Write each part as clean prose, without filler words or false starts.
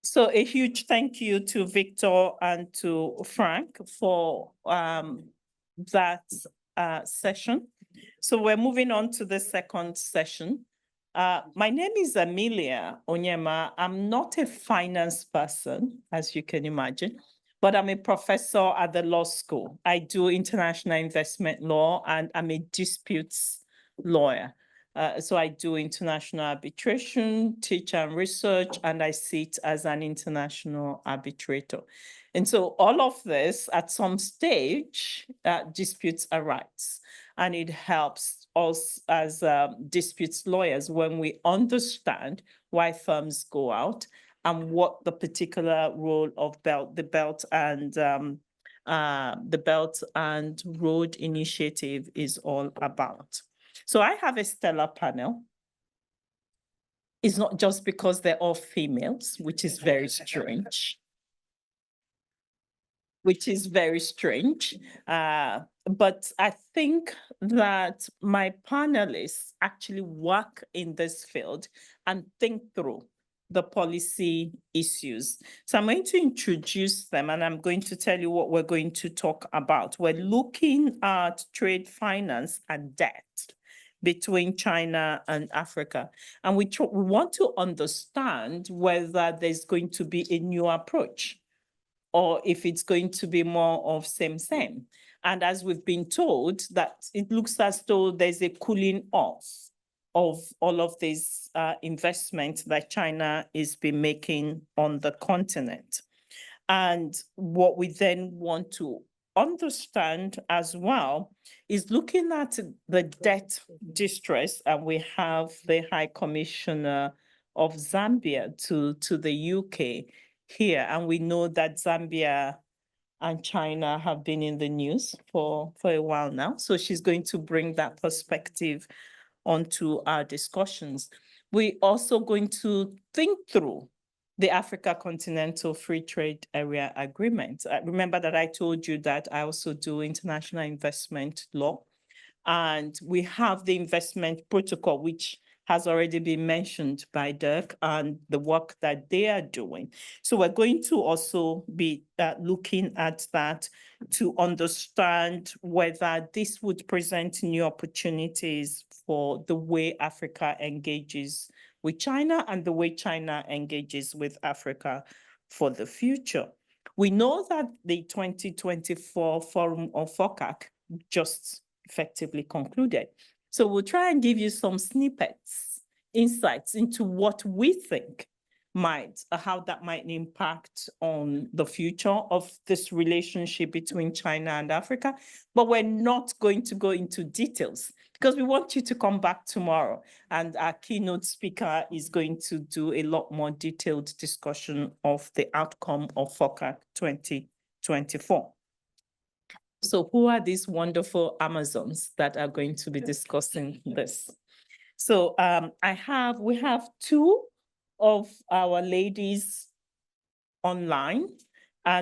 So a huge thank you to Victor and to Frank for that session. So we're moving on to the second session. My name is Amelia Onyema. I'm not a finance person, as you can imagine, but I'm a professor at the law school. I do international investment law and I'm a disputes lawyer. So I do international arbitration, teach and research, and I sit as an international arbitrator. And so all of this, at some stage, disputes arise. And it helps us as disputes lawyers when we understand why firms go out and what the particular role of the Belt and Road Initiative is all about. So I have a stellar panel. It's not just because they're all females, which is very strange. But I think that my panelists actually work in this field and think through the policy issues. So I'm going to introduce them and I'm going to tell you what we're going to talk about. We're looking at trade finance and debt between China and Africa. And we want to understand whether there's going to be a new approach or if it's going to be more of same. And as we've been told, that it looks as though there's a cooling off of all of these investments that China has been making on the continent. And what we then want to understand as well is looking at the debt distress, and we have the High Commissioner of Zambia to the UK here, and we know that Zambia and China have been in the news for a while now. So she's going to bring that perspective onto our discussions. We're also going to think through the Africa Continental Free Trade Area Agreement. Remember that I told you that I also do international investment law, and we have the investment protocol, which has already been mentioned by Dirk and the work that they are doing. So we're going to also be looking at that to understand whether this would present new opportunities for the way Africa engages with China and the way China engages with Africa for the future. We know that the 2024 Forum of FOCAC just effectively concluded. So we'll try and give you some snippets, insights into what we think how that might impact on the future of this relationship between China and Africa. But we're not going to go into details because we want you to come back tomorrow. And our keynote speaker is going to do a lot more detailed discussion of the outcome of FOCAC 2024. So who are these wonderful Amazons that are going to be discussing this? So we have two of our ladies online.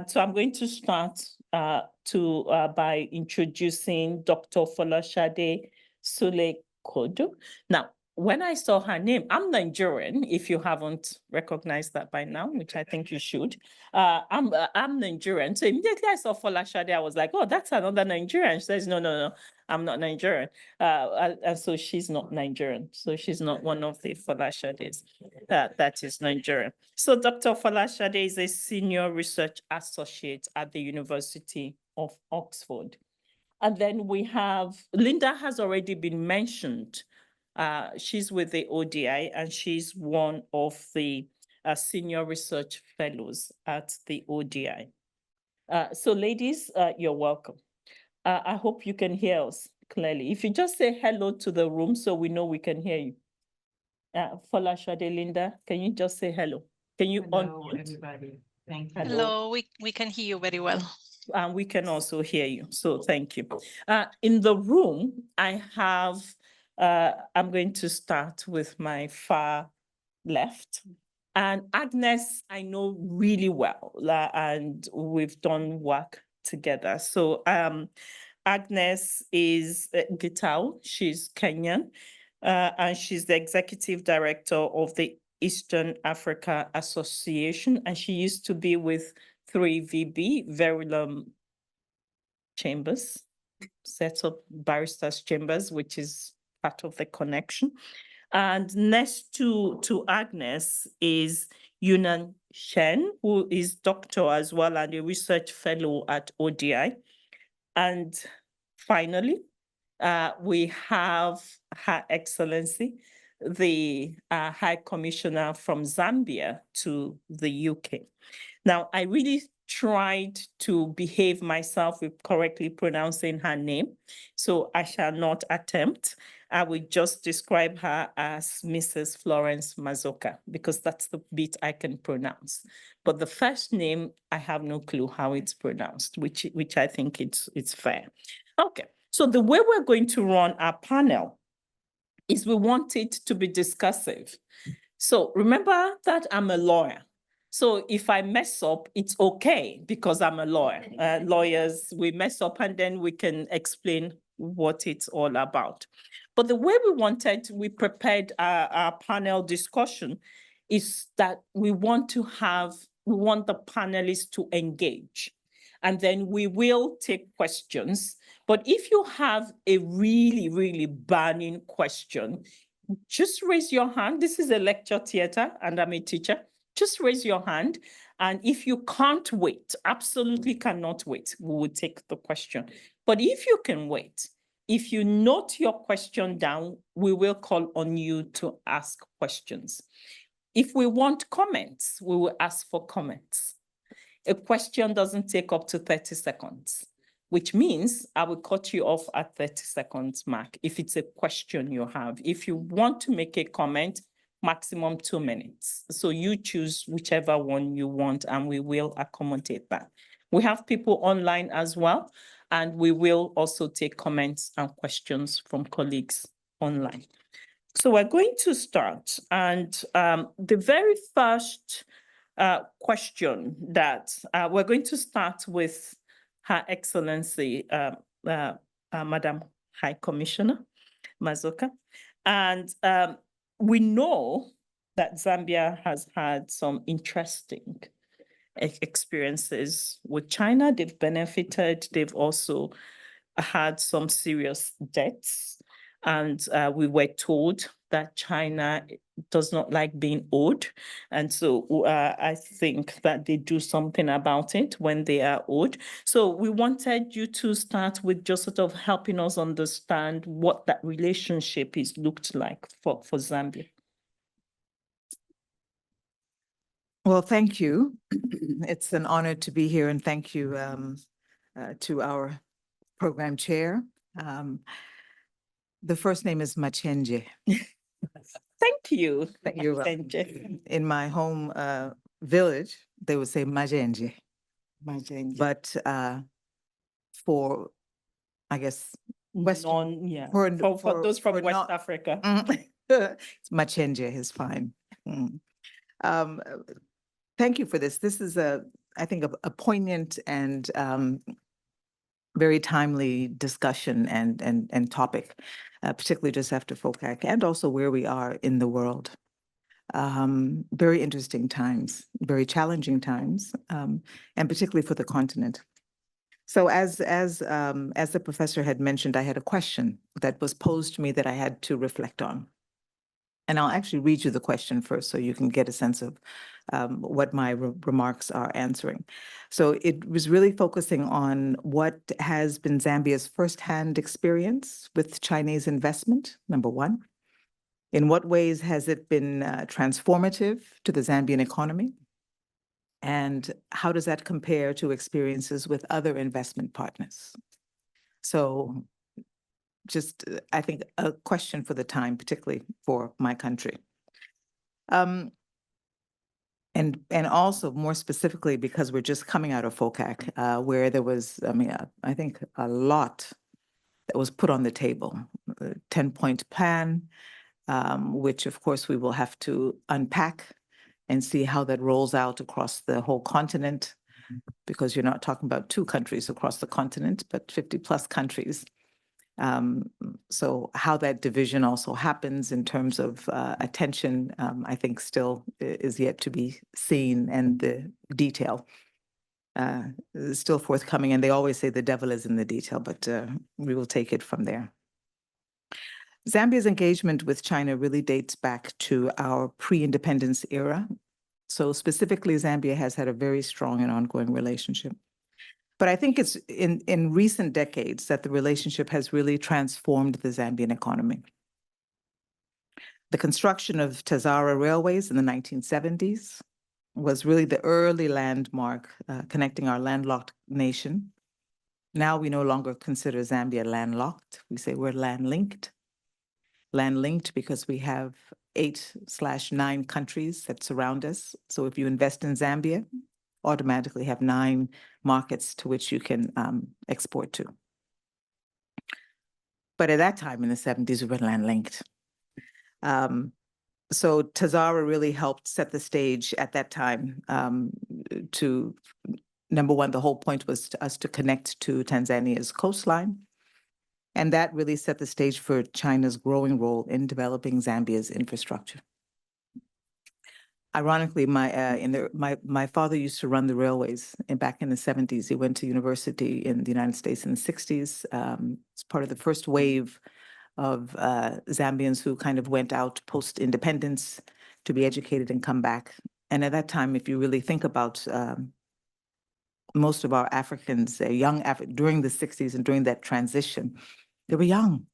So I'm going to start by introducing Dr. Folashade Sule-Kodo. Now, when I saw her name, I'm Nigerian, if you haven't recognized that by now, which I think you should. I'm Nigerian. So immediately I saw Folashade, I was like, oh, that's another Nigerian. She says, no, I'm not Nigerian. And so she's not Nigerian. So she's not one of the Folashades that is Nigerian. So Dr. Folashade is a senior research associate at the University of Oxford. And then we have, Linda has already been mentioned. She's with the ODI and she's one of the senior research fellows at the ODI. So ladies, you're welcome. I hope you can hear us clearly. If you just say hello to the room so we know we can hear you. Folashade, Linda, can you just say hello? Can you hello, everybody. Thank you. Hello, we can hear you very well. And we can also hear you, so thank you. In the room, I have I'm going to start with my far left. And Agnes, I know really well, and we've done work together. So Agnes is Gitau, she's Kenyan, and she's the executive director of the Eastern Africa Association, and she used to be with 3VB, Verulam Chambers, set up Barristers Chambers, which is part of the connection. And next to Agnes is Yunan Shen, who is doctor as well and a research fellow at ODI. And finally, we have Her Excellency, the High Commissioner from Zambia to the UK. Now, I really tried to behave myself with correctly pronouncing her name, so I shall not attempt. I will just describe her as Mrs. Florence Mazoka, because that's the bit I can pronounce. But the first name, I have no clue how it's pronounced, which I think it's fair. Okay, so the way we're going to run our panel is we want it to be discussive. So remember that I'm a lawyer. So if I mess up, it's okay because I'm a lawyer. Lawyers, we mess up and then we can explain what it's all about. But the way we prepared our panel discussion is that we want the panelists to engage. And then we will take questions. But if you have a really, really burning question, just raise your hand. This is a lecture theater and I'm a teacher. Just raise your hand. And if you can't wait, absolutely cannot wait, we will take the question. But if you can wait, if you note your question down, we will call on you to ask questions. If we want comments, we will ask for comments. A question doesn't take up to 30 seconds, which means I will cut you off at 30 seconds mark if it's a question you have. If you want to make a comment, maximum 2 minutes. So you choose whichever one you want and we will accommodate that. We have people online as well, and we will also take comments and questions from colleagues online. So we're going to start, and the very first question that we're going to start with Her Excellency, Madam High Commissioner Mazoka. And we know that Zambia has had some interesting experiences with China. They've benefited. They've also had some serious debts. And we were told that China does not like being owed. And so I think that they do something about it when they are owed. So we wanted you to start with just sort of helping us understand what that relationship is looked like for Zambia. Well, thank you. It's an honor to be here, and thank you to our program chair. The first name is Machenje. Thank you. You're welcome. In my home village, they would say Majenje. Majenje. But for, I guess, Western, for those from West Africa. It's Machenje is fine. Thank you for this. This is I think a poignant and very timely discussion and topic, particularly just after FOCAC and also where we are in the world. Very interesting times, very challenging times, and particularly for the continent. So as the professor had mentioned, I had a question that was posed to me that I had to reflect on. And I'll actually read you the question first so you can get a sense of what my remarks are answering. So it was really focusing on what has been Zambia's firsthand experience with Chinese investment, number one. In what ways has it been transformative to the Zambian economy? And how does that compare to experiences with other investment partners? So just, I think, a question for the time, particularly for my country. And also more specifically, because we're just coming out of FOCAC, where there was, I think a lot that was put on the table, a 10-point plan, which of course we will have to unpack and see how that rolls out across the whole continent, because you're not talking about 2 countries across the continent, but 50+ countries. So how that division also happens in terms of attention, I think still is yet to be seen, and the detail is still forthcoming. And they always say the devil is in the detail, but we will take it from there. Zambia's engagement with China really dates back to our pre-independence era. So specifically, Zambia has had a very strong and ongoing relationship. But I think it's in recent decades that the relationship has really transformed the Zambian economy. The construction of Tazara railways in the 1970s was really the early landmark connecting our landlocked nation. Now we no longer consider Zambia landlocked. We say we're land-linked. Land-linked because we have 8/9 countries that surround us. So if you invest in Zambia, automatically have 9 markets to which you can export to. But at that time in the 70s, we were land-linked. So Tazara really helped set the stage at that time to, number one, the whole point was us to connect to Tanzania's coastline. And that really set the stage for China's growing role in developing Zambia's infrastructure. Ironically, my father used to run the railways back in the 70s. He went to university in the United States in the 60s. It's part of the first wave of Zambians who kind of went out post-independence to be educated and come back. And at that time, if you really think about most of our Africans, during the 60s and during that transition, they were young,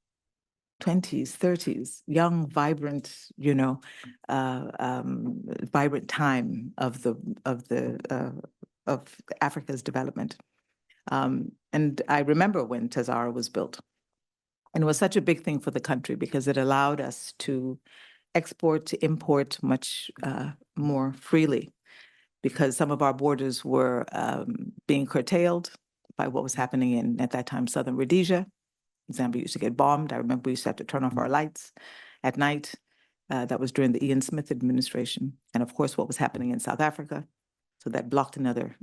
20s, 30s, young, vibrant, vibrant time of Africa's development. And I remember when Tazara was built. And it was such a big thing for the country because it allowed us to export, to import much more freely, because some of our borders were being curtailed by what was happening in, at that time, southern Rhodesia. Zambia used to get bombed. I remember we used to have to turn off our lights at night. That was during the Ian Smith administration. And of course, what was happening in South Africa. So that blocked another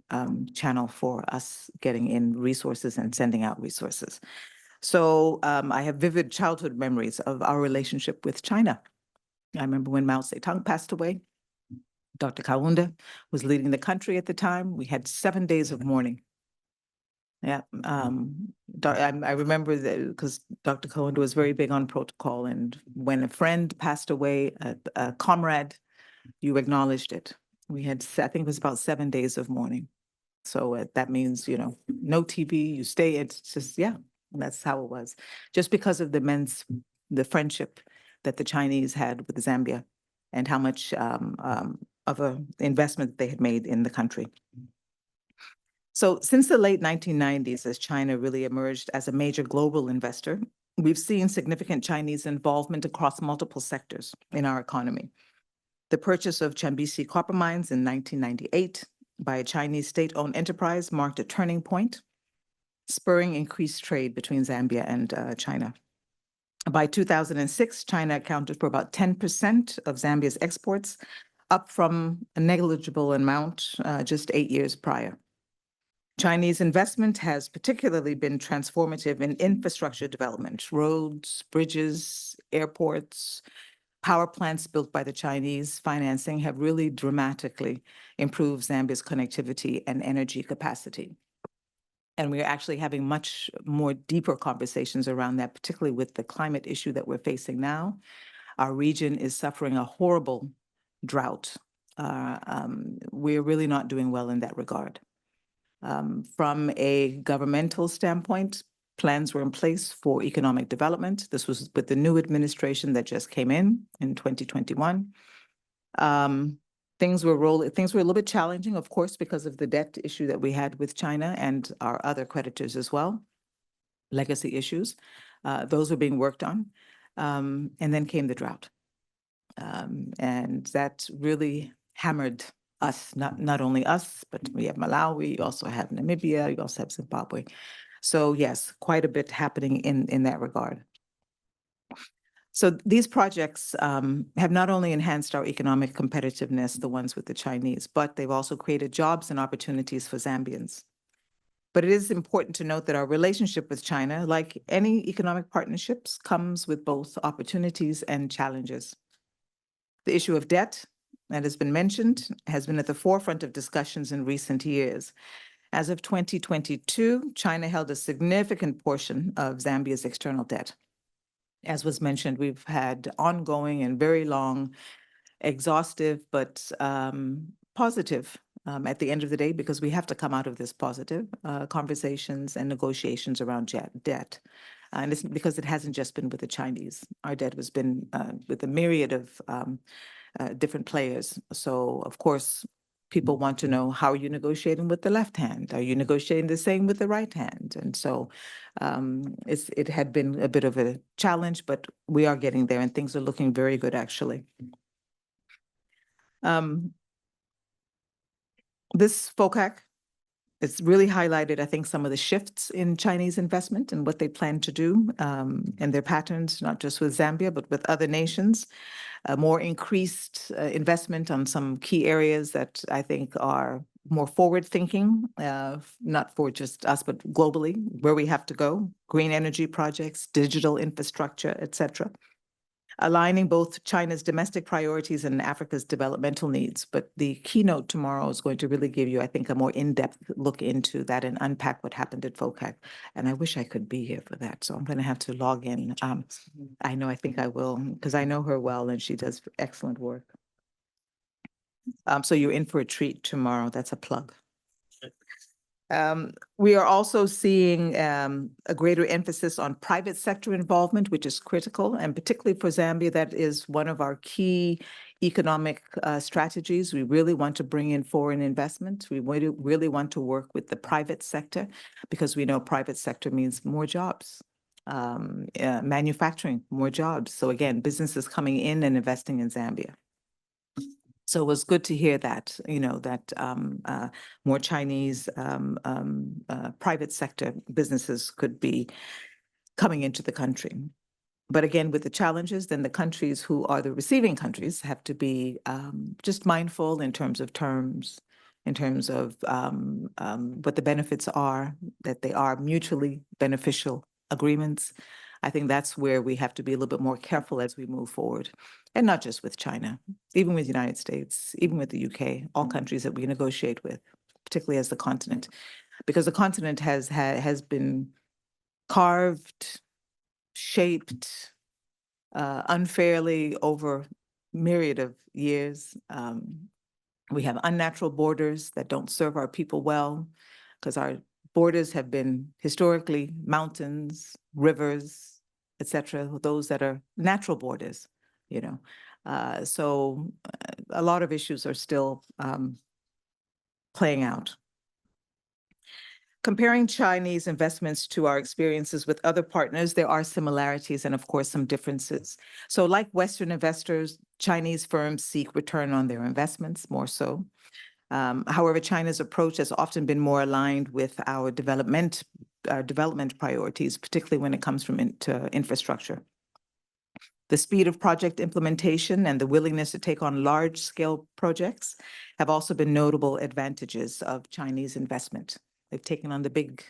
channel for us getting in resources and sending out resources. So I have vivid childhood memories of our relationship with China. I remember when Mao Zedong passed away. Dr. Kaunda was leading the country at the time. We had 7 days of mourning. Yeah, I remember that because Dr. Kaunda was very big on protocol, and when a friend passed away, a comrade, you acknowledged it. We had, I think it was about 7 days of mourning. So that means, no TV, you stay, it's just, yeah, that's how it was. Just because of the friendship that the Chinese had with Zambia and how much of an investment they had made in the country. So since the late 1990s, as China really emerged as a major global investor, we've seen significant Chinese involvement across multiple sectors in our economy. The purchase of Chambesi copper mines in 1998 by a Chinese state-owned enterprise marked a turning point, spurring increased trade between Zambia and China. By 2006, China accounted for about 10% of Zambia's exports, up from a negligible amount just 8 years prior. Chinese investment has particularly been transformative in infrastructure development, roads, bridges, airports, power plants built by the Chinese financing have really dramatically improved Zambia's connectivity and energy capacity. And we're actually having much more deeper conversations around that, particularly with the climate issue that we're facing now. Our region is suffering a horrible drought. We're really not doing well in that regard. From a governmental standpoint, plans were in place for economic development. This was with the new administration that just came in 2021. Things were a little bit challenging, of course, because of the debt issue that we had with China and our other creditors as well, legacy issues. Those were being worked on. And then came the drought. And that really hammered us, not only us, but we have Malawi, we also have Namibia, we also have Zimbabwe. So yes, quite a bit happening in that regard. So these projects have not only enhanced our economic competitiveness, the ones with the Chinese, but they've also created jobs and opportunities for Zambians. But it is important to note that our relationship with China, like any economic partnerships, comes with both opportunities and challenges. The issue of debt, that has been mentioned, has been at the forefront of discussions in recent years. As of 2022, China held a significant portion of Zambia's external debt. As was mentioned, we've had ongoing and very long, exhaustive, but positive at the end of the day, because we have to come out of this positive conversations and negotiations around debt. And it's because it hasn't just been with the Chinese. Our debt has been with a myriad of different players. So, of course, people want to know, how are you negotiating with the left hand? Are you negotiating the same with the right hand? And so it had been a bit of a challenge, but we are getting there and things are looking very good, actually. This FOCAC, it's really highlighted, I think, some of the shifts in Chinese investment and what they plan to do and their patterns, not just with Zambia, but with other nations. More increased investment on some key areas that I think are more forward-thinking, not for just us, but globally, where we have to go, green energy projects, digital infrastructure, et cetera. Aligning both China's domestic priorities and Africa's developmental needs. But the keynote tomorrow is going to really give you, I think, a more in-depth look into that and unpack what happened at FOCAC. And I wish I could be here for that. So I'm going to have to log in. I think I will, because I know her well and she does excellent work. So you're in for a treat tomorrow. That's a plug. We are also seeing a greater emphasis on private sector involvement, which is critical, and particularly for Zambia, that is one of our key economic strategies. We really want to bring in foreign investment. We really want to work with the private sector because we know private sector means more jobs, manufacturing, more jobs. So again, businesses coming in and investing in Zambia. So it was good to hear that, that more Chinese private sector businesses could be coming into the country. But again, with the challenges, then the countries who are the receiving countries have to be just mindful in terms of terms, in terms of what the benefits are, that they are mutually beneficial agreements. I think that's where we have to be a little bit more careful as we move forward. And not just with China, even with the United States, even with the UK, all countries that we negotiate with, particularly as the continent, because the continent has been carved, shaped unfairly over myriad of years. We have unnatural borders that don't serve our people well, because our borders have been historically mountains, rivers, et cetera, those that are natural borders. So a lot of issues are still playing out. Comparing Chinese investments to our experiences with other partners, there are similarities and, of course, some differences. So like Western investors, Chinese firms seek return on their investments more so. However, China's approach has often been more aligned with our development priorities, particularly when it comes to infrastructure. The speed of project implementation and the willingness to take on large-scale projects have also been notable advantages of Chinese investment. They've taken on the big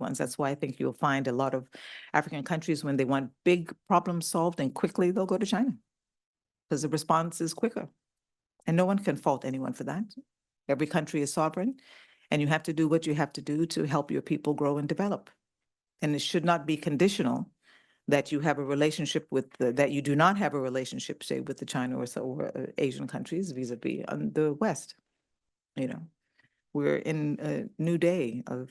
ones. That's why I think you'll find a lot of African countries, when they want big problems solved and quickly, they'll go to China because the response is quicker. And no one can fault anyone for that. Every country is sovereign, and you have to do what you have to do to help your people grow and develop. And it should not be conditional that you have a relationship with that you do not have a relationship, say, with the China or Asian countries vis-a-vis the West. We're in a new day of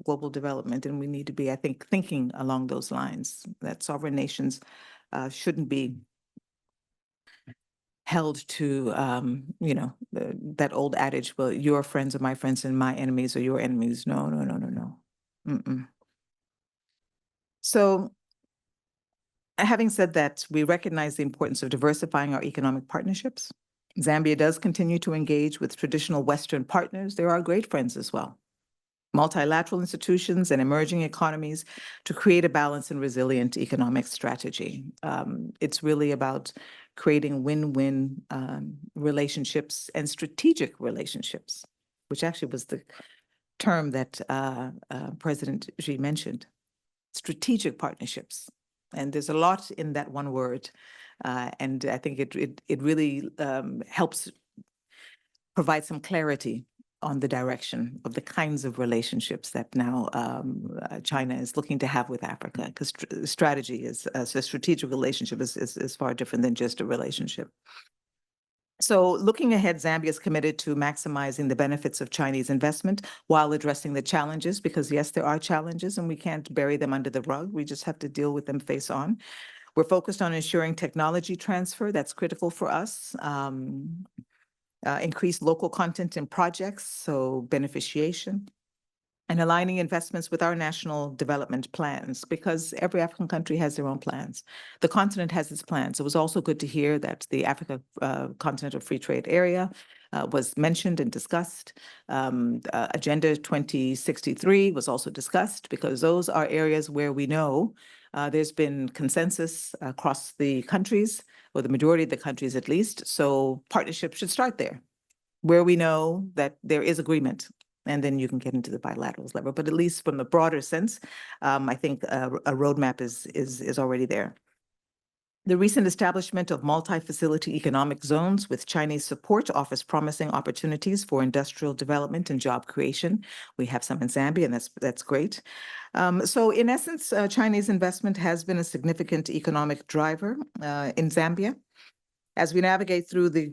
global development, and we need to be, I think, thinking along those lines, that sovereign nations shouldn't be held to, that old adage, well, your friends are my friends and my enemies are your enemies. No. So having said that, we recognize the importance of diversifying our economic partnerships. Zambia does continue to engage with traditional Western partners. There are great friends as well. Multilateral institutions and emerging economies to create a balanced and resilient economic strategy. It's really about creating win-win relationships and strategic relationships, which actually was the term that President Xi mentioned, strategic partnerships. And there's a lot in that one word. And I think it really helps provide some clarity on the direction of the kinds of relationships that now China is looking to have with Africa, because strategy is a strategic relationship is far different than just a relationship. So looking ahead, Zambia is committed to maximizing the benefits of Chinese investment while addressing the challenges, because yes, there are challenges and we can't bury them under the rug. We just have to deal with them face on. We're focused on ensuring technology transfer. That's critical for us. Increase local content in projects, so beneficiation, and aligning investments with our national development plans, because every African country has their own plans. The continent has its plans. It was also good to hear that the Africa Continental Free Trade Area was mentioned and discussed. Agenda 2063 was also discussed, because those are areas where we know there's been consensus across the countries, or the majority of the countries at least. So partnerships should start there, where we know that there is agreement. And then you can get into the bilaterals level. But at least from the broader sense, I think a roadmap is already there. The recent establishment of multi-facility economic zones with Chinese support offers promising opportunities for industrial development and job creation. We have some in Zambia, and that's great. So in essence, Chinese investment has been a significant economic driver in Zambia. As we navigate through the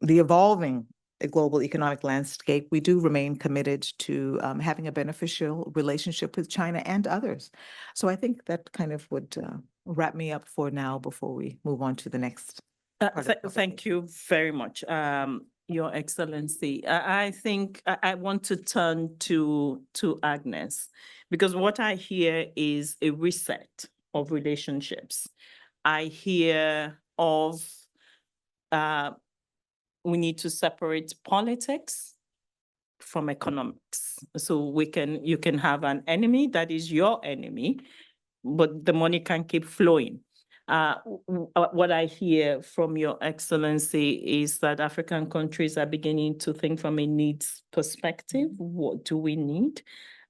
evolving global economic landscape, we do remain committed to having a beneficial relationship with China and others. So I think that kind of would wrap me up for now before we move on to the next. Thank you very much, Your Excellency. I think I want to turn to Agnes, because what I hear is a reset of relationships. I hear of we need to separate politics from economics. So you can have an enemy that is your enemy, but the money can keep flowing. What I hear from Your Excellency is that African countries are beginning to think from a needs perspective. What do we need?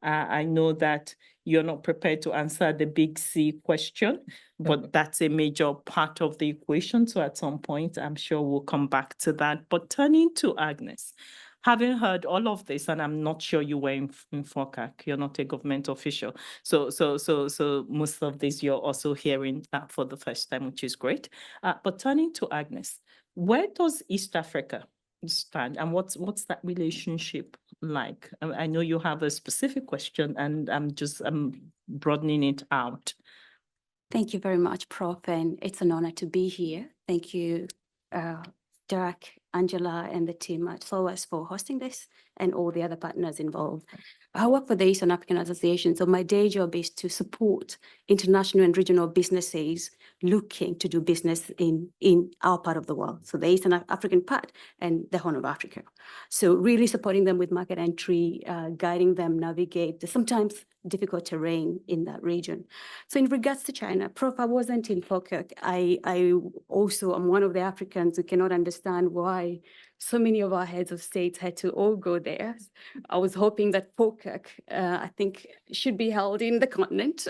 I know that you're not prepared to answer the big C question, but that's a major part of the equation. So at some point, I'm sure we'll come back to that. But turning to Agnes, having heard all of this, and I'm not sure you were in FOCAC, you're not a government official. So most of this you're also hearing for the first time, which is great. But turning to Agnes, where does East Africa stand, and what's that relationship like? I know you have a specific question, and I'm broadening it out. Thank you very much, Prof, and it's an honor to be here. Thank you, Derek, Angela, and the team at SOAS for hosting this, and all the other partners involved. I work for the Eastern African Association, so my day job is to support international and regional businesses looking to do business in our part of the world, so the Eastern African part and the Horn of Africa. So really supporting them with market entry, guiding them navigate the sometimes difficult terrain in that region. So in regards to China, Prof, I wasn't in FOCAC. I also am one of the Africans who cannot understand why so many of our heads of states had to all go there. I was hoping that FOCAC, I think, should be held in the continent,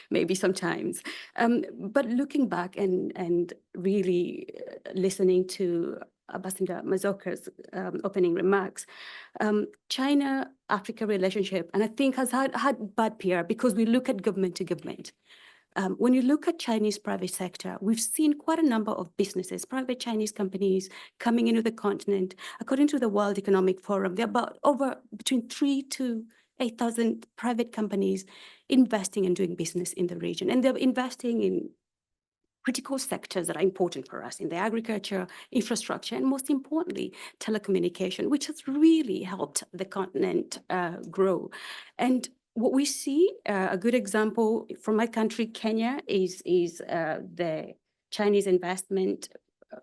maybe sometimes. But looking back and really listening to Ambassador Mazoka's opening remarks, China-Africa relationship, and I think has had bad PR because we look at government to government. When you look at Chinese private sector, we've seen quite a number of businesses, private Chinese companies coming into the continent. According to the World Economic Forum, there are about between 3,000 to 8,000 private companies investing and doing business in the region. And they're investing in critical sectors that are important for us in the agriculture, infrastructure, and most importantly, telecommunication, which has really helped the continent grow. And what we see, a good example from my country, Kenya, is the Chinese investment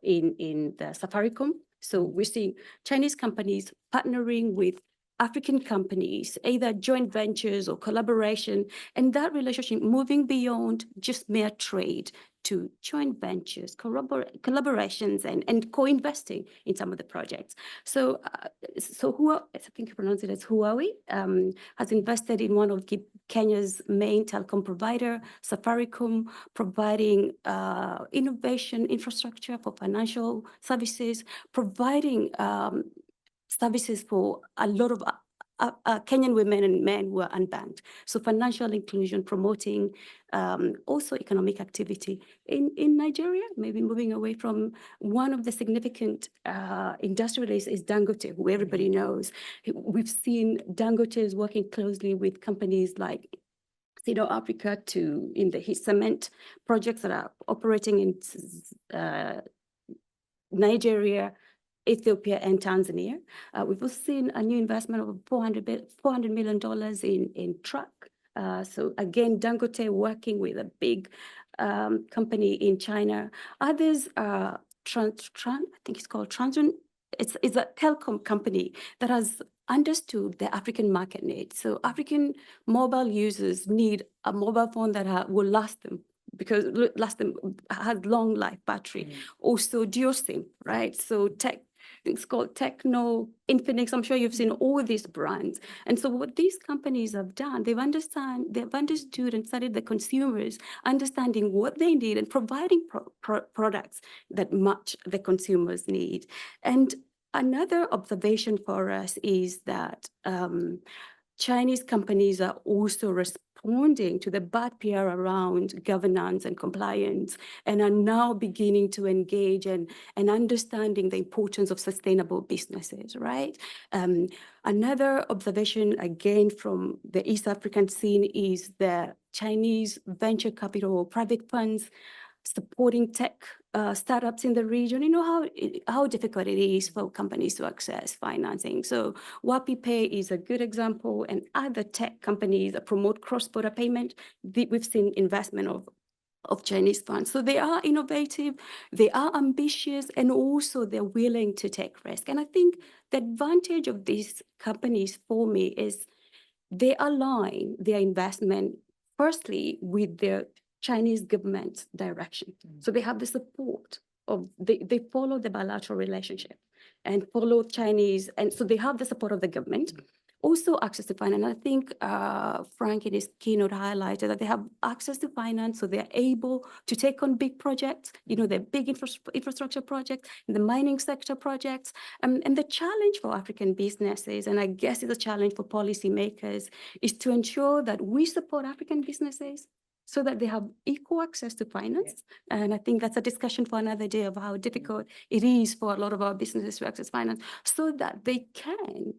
in the Safaricom. So we're seeing Chinese companies partnering with African companies, either joint ventures or collaboration, and that relationship moving beyond just mere trade to joint ventures, collaborations, and co-investing in some of the projects. So, I think you pronounce it as Huawei, has invested in one of Kenya's main telecom provider, Safaricom, providing innovation infrastructure for financial services, providing services for a lot of Kenyan women and men who are unbanked. So financial inclusion, promoting also economic activity. In Nigeria, maybe moving away from one of the significant industrialists is Dangote, who everybody knows. We've seen Dangote is working closely with companies like ChinaAfrica in the cement projects that are operating in Nigeria, Ethiopia, and Tanzania. We've also seen a new investment of $400 million in truck. So again, Dangote working with a big company in China. Others are I think it's called Transsion. It's a telecom company that has understood the African market needs. So African mobile users need a mobile phone that will last them, because has long life battery. Also dual SIM, right? So it's called Techno, Infinix. I'm sure you've seen all these brands. And so what these companies have done, they've understood and studied the consumers, understanding what they need and providing products that match the consumers' need. And another observation for us is that Chinese companies are also responding to the bad PR around governance and compliance, and are now beginning to engage and understanding the importance of sustainable businesses, right? Another observation, again, from the East African scene is the Chinese venture capital or private funds supporting tech startups in the region. You know how difficult it is for companies to access financing. So WapiPay is a good example, and other tech companies that promote cross-border payment. We've seen investment of Chinese funds. So they are innovative, they are ambitious, and also they're willing to take risk. And I think the advantage of these companies for me is they align their investment firstly with their Chinese government direction. So they have the support of, they follow the bilateral relationship and follow Chinese, and so they have the support of the government. Also access to finance. And I think Frank in his keynote highlighted that they have access to finance, so they're able to take on big projects, the big infrastructure projects, the mining sector projects. And the challenge for African businesses, and I guess it's a challenge for policymakers, is to ensure that we support African businesses so that they have equal access to finance. And I think that's a discussion for another day of how difficult it is for a lot of our businesses to access finance, so that they can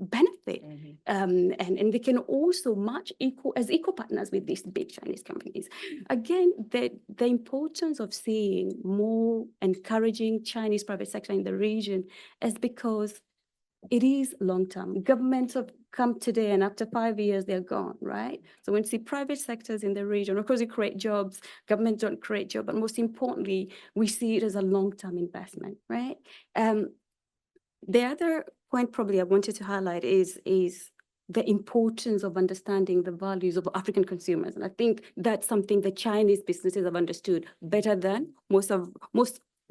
benefit and they can also match as equal partners with these big Chinese companies. Again, the importance of seeing more encouraging Chinese private sector in the region is because it is long-term. Governments have come today, and after 5 years, they're gone, right? So when you see private sectors in the region, of course, you create jobs, governments don't create jobs, but most importantly, we see it as a long-term investment, right? The other point probably I wanted to highlight is the importance of understanding the values of African consumers. And I think that's something the Chinese businesses have understood better than most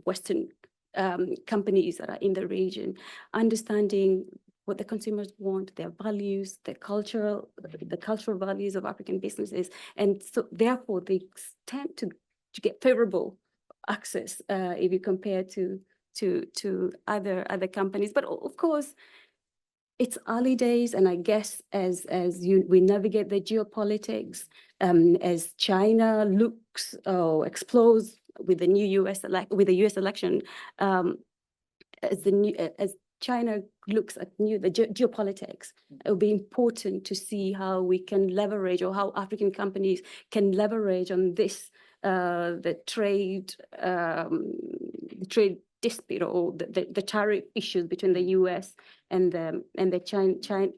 Western companies that are in the region, understanding what the consumers want, their values, the cultural values of African businesses. And so therefore they tend to get favorable access if you compare to other companies. But of course, it's early days, and I guess as we navigate the geopolitics, as China looks explodes with the new US election, as China looks at the geopolitics, it will be important to see how we can leverage, or how African companies can leverage on this the trade dispute, or the tariff issues between the US and the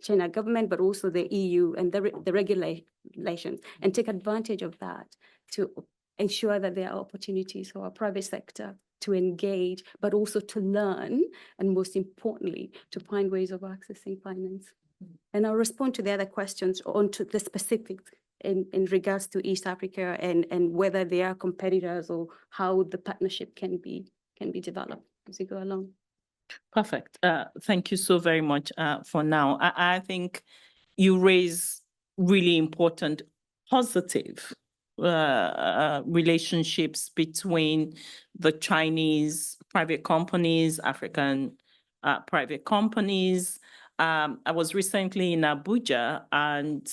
China government, but also the EU and the regulations, and take advantage of that to ensure that there are opportunities for our private sector to engage, but also to learn, and most importantly, to find ways of accessing finance. And I'll respond to the other questions on to the specifics in regards to East Africa and whether they are competitors or how the partnership can be developed as we go along. Perfect. Thank you so very much for now. I think you raise really important positive relationships between the Chinese private companies, African private companies. I was recently in Abuja, and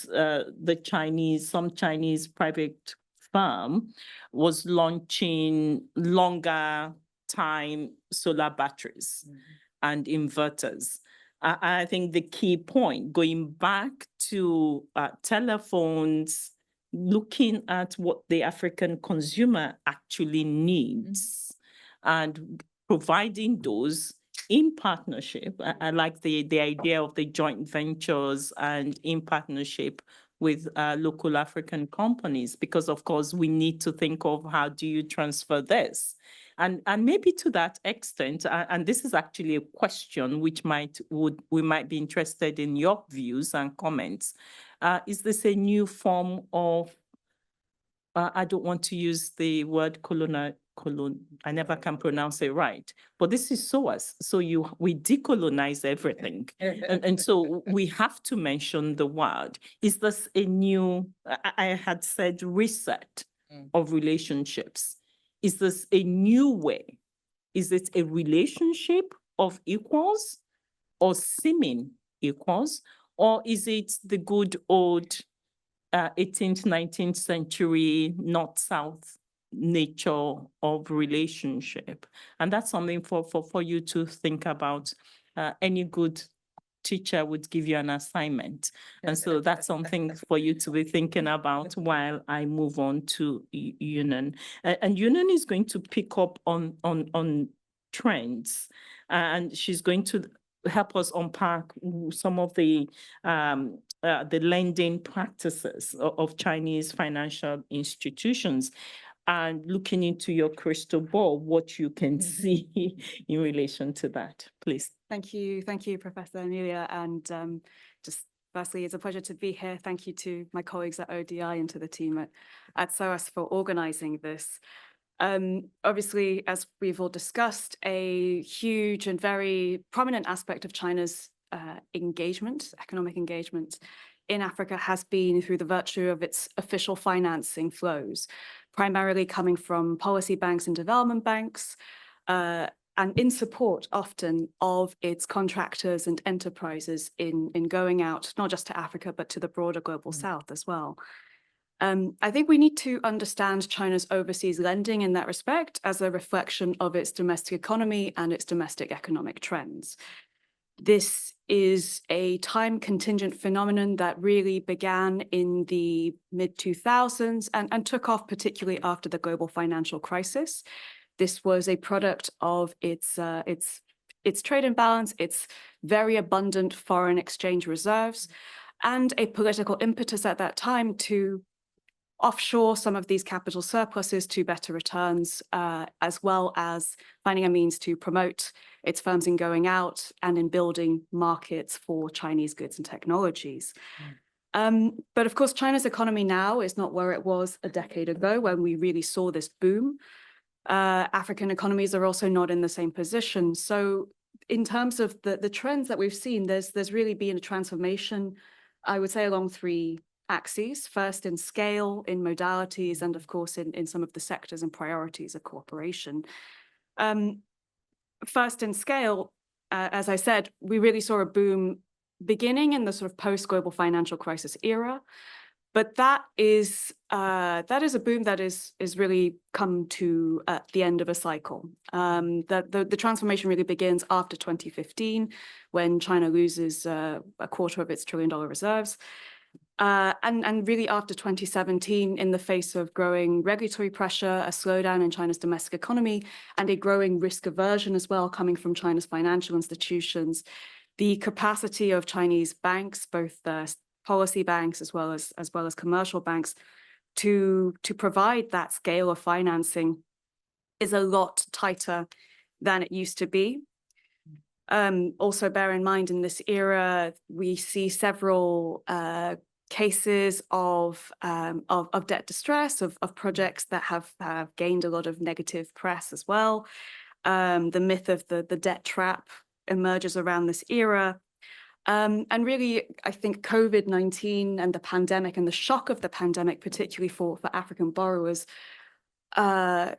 some Chinese private firm was launching longer time solar batteries and inverters. I think the key point, going back to telephones, looking at what the African consumer actually needs and providing those in partnership. I like the idea of the joint ventures and in partnership with local African companies, because of course we need to think of how do you transfer this. And maybe to that extent, and this is actually a question which we might be interested in your views and comments. Is this a new form of, I don't want to use the word I never can pronounce it right, but this is SOAS. So we decolonize everything. and so we have to mention the word. Is this a new, I had said reset of relationships. Is this a new way? Is it a relationship of equals or seeming equals? Or is it the good old 18th, 19th century North-South nature of relationship? And that's something for you to think about. Any good teacher would give you an assignment. And so that's something for you to be thinking about while I move on to Yunan. And Yunan is going to pick up on trends, and she's going to help us unpack some of the lending practices of Chinese financial institutions, and looking into your crystal ball, what you can see in relation to that, please. Thank you, Professor Amelia. And just firstly, it's a pleasure to be here. Thank you to my colleagues at ODI and to the team at SOAS for organizing this. Obviously, as we've all discussed, a huge and very prominent aspect of China's economic engagement in Africa has been through the virtue of its official financing flows, primarily coming from policy banks and development banks, and in support often of its contractors and enterprises in going out, not just to Africa, but to the broader global south as well. I think we need to understand China's overseas lending in that respect as a reflection of its domestic economy and its domestic economic trends. This is a time-contingent phenomenon that really began in the mid-2000s and took off particularly after the global financial crisis. This was a product of its trade imbalance, its very abundant foreign exchange reserves, and a political impetus at that time to offshore some of these capital surpluses to better returns, as well as finding a means to promote its firms in going out and in building markets for Chinese goods and technologies. But of course, China's economy now is not where it was a decade ago when we really saw this boom. African economies are also not in the same position. So in terms of the trends that we've seen, there's really been a transformation, I would say, along three axes. First, in scale, in modalities, and of course, in some of the sectors and priorities of cooperation. First, in scale, as I said, we really saw a boom beginning in the sort of post-global financial crisis era. But that is a boom that is really come to the end of a cycle. The transformation really begins after 2015, when China loses a quarter of its $1 trillion reserves. And really after 2017, in the face of growing regulatory pressure, a slowdown in China's domestic economy, and a growing risk aversion as well coming from China's financial institutions, the capacity of Chinese banks, both policy banks as well as commercial banks, to provide that scale of financing is a lot tighter than it used to be. Also bear in mind in this era, we see several cases of debt distress, of projects that have gained a lot of negative press as well. The myth of the debt trap emerges around this era. And really, I think COVID-19 and the pandemic and the shock of the pandemic, particularly for African borrowers, kind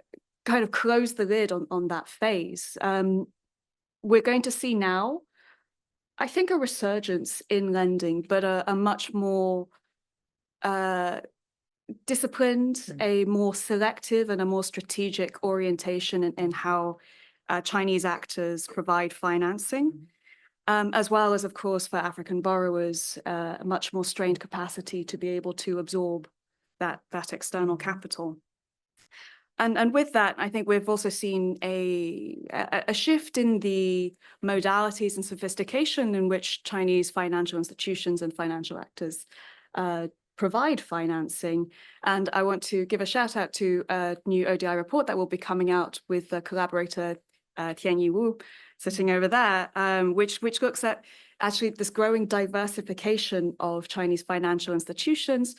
of closed the lid on that phase. We're going to see now, I think, a resurgence in lending, but a much more disciplined, a more selective and a more strategic orientation in how Chinese actors provide financing, as well as, of course, for African borrowers, a much more strained capacity to be able to absorb that external capital. And with that, I think we've also seen a shift in the modalities and sophistication in which Chinese financial institutions and financial actors provide financing. And I want to give a shout out to a new ODI report that will be coming out with the collaborator Tianyi Wu sitting over there, which looks at actually this growing diversification of Chinese financial institutions.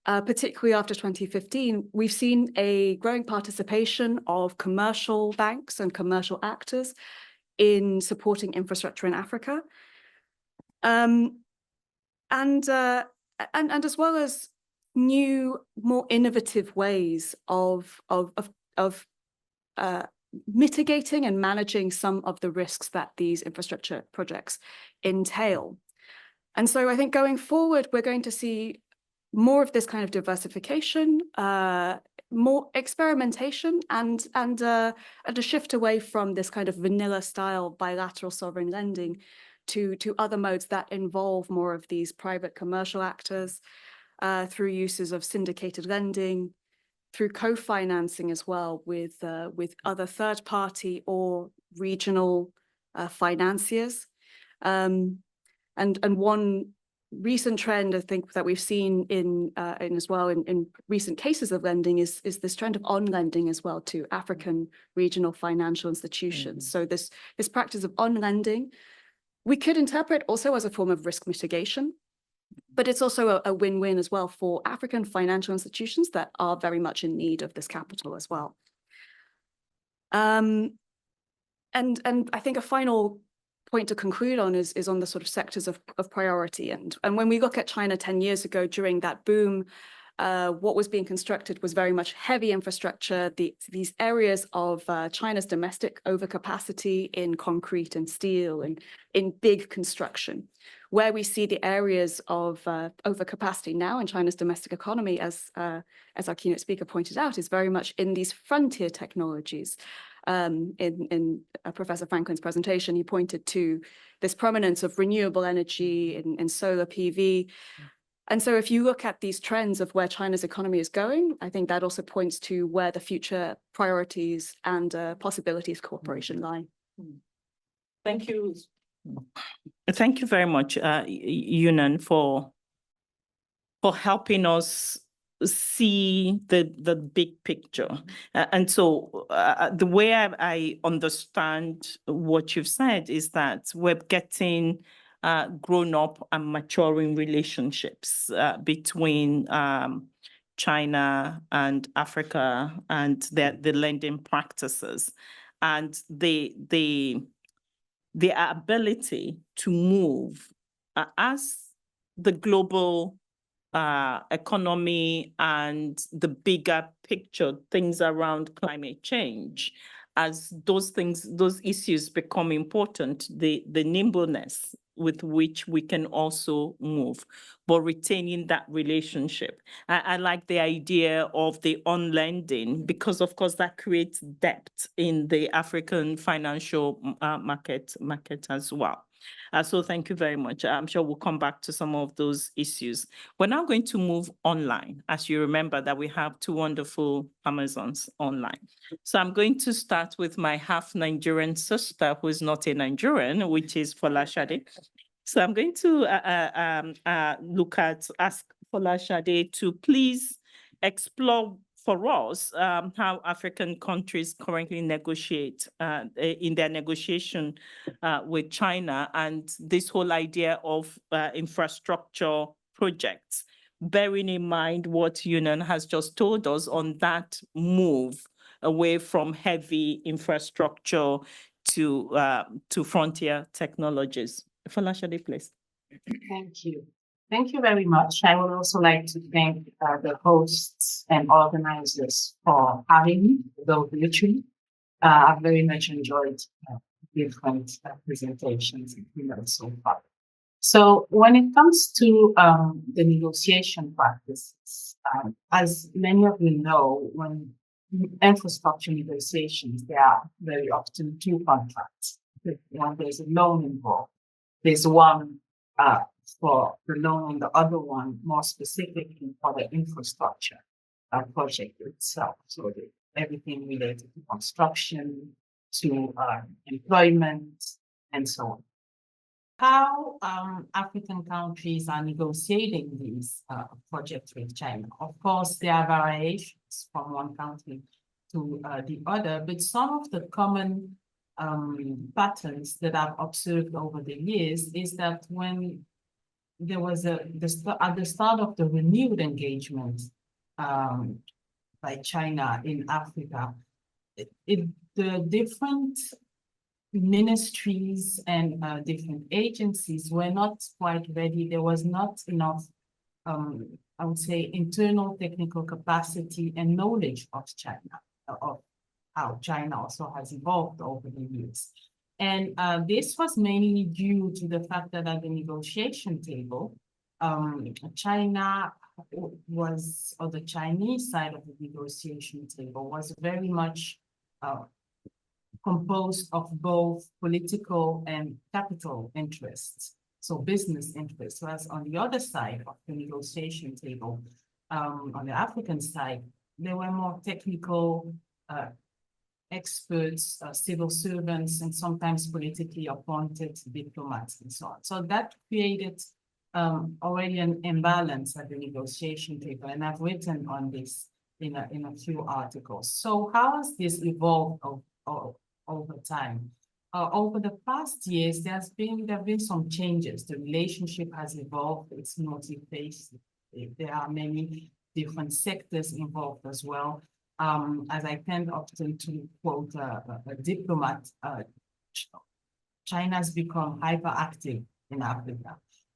Particularly after 2015, we've seen a growing participation of commercial banks and commercial actors in supporting infrastructure in Africa. And as well as new, more innovative ways of mitigating and managing some of the risks that these infrastructure projects entail. And so I think going forward, we're going to see more of this kind of diversification, more experimentation, and a shift away from this kind of vanilla style bilateral sovereign lending to other modes that involve more of these private commercial actors through uses of syndicated lending, through co-financing as well with other third-party or regional financiers. And one recent trend, I think, that we've seen in recent cases of lending is this trend of on-lending as well to African regional financial institutions. So this practice of on-lending, we could interpret also as a form of risk mitigation, but it's also a win-win as well for African financial institutions that are very much in need of this capital as well. And I think a final point to conclude on is on the sort of sectors of priority. And when we look at China 10 years ago during that boom, what was being constructed was very much heavy infrastructure, these areas of China's domestic overcapacity in concrete and steel and in big construction. Where we see the areas of overcapacity now in China's domestic economy, as our keynote speaker pointed out, is very much in these frontier technologies. In Professor Franklin's presentation, he pointed to this prominence of renewable energy in solar PV. And so if you look at these trends of where China's economy is going, I think that also points to where the future priorities and possibilities of cooperation lie. Thank you. Thank you very much, Yunan, for helping us see the big picture. And so the way I understand what you've said is that we're getting grown up and maturing relationships between China and Africa and the lending practices, and the ability to move as the global economy and the bigger picture, things around climate change, as those issues become important, the nimbleness with which we can also move, but retaining that relationship. I like the idea of the on-lending because, of course, that creates depth in the African financial market as well. So thank you very much. I'm sure we'll come back to some of those issues. We're now going to move online. As you remember that we have two wonderful Amazons online. So I'm going to start with my half Nigerian sister, who is not a Nigerian, which is Folashade. So I'm going to ask Folashade to please explore for us, how African countries currently negotiate in their negotiation with China, and this whole idea of infrastructure projects, bearing in mind what Union has just told us on that move away from heavy infrastructure to frontier technologies. Falashade, please. Thank you. Thank you very much. I would also like to thank the hosts and organizers for having me, though virtually. I've very much enjoyed different presentations so far. So when it comes to the negotiation practices, as many of you know, when infrastructure negotiations, there are very often two contracts. When there's a loan involved, there's one for the loan and the other one more specifically for the infrastructure project itself. So everything related to construction, to employment, and so on. How African countries are negotiating these projects with China. Of course, there are variations from one country to the other, but some of the common patterns that I've observed over the years is that when there was at the start of the renewed engagement by China in Africa, the different ministries and different agencies were not quite ready. There was not enough, I would say, internal technical capacity and knowledge of China, of how China also has evolved over the years. And this was mainly due to the fact that at the negotiation table, China was, or the Chinese side of the negotiation table was very much composed of both political and capital interests, so business interests. Whereas on the other side of the negotiation table, on the African side, there were more technical experts, civil servants, and sometimes politically appointed diplomats and so on. So that created already an imbalance at the negotiation table, and I've written on this in a few articles. So how has this evolved over time? Over the past years, there have been some changes. The relationship has evolved. It's multi-phased. There are many different sectors involved as well. As I tend often to quote a diplomat, China has become hyperactive in Africa.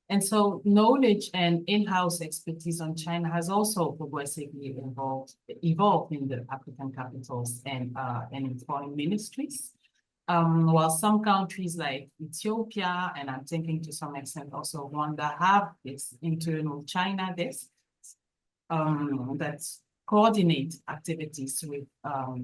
And so knowledge and in-house expertise on China has also progressively evolved in the African capitals and in foreign ministries. While some countries like Ethiopia, and I'm thinking to some extent also Rwanda, have this internal China desk that's coordinate activities with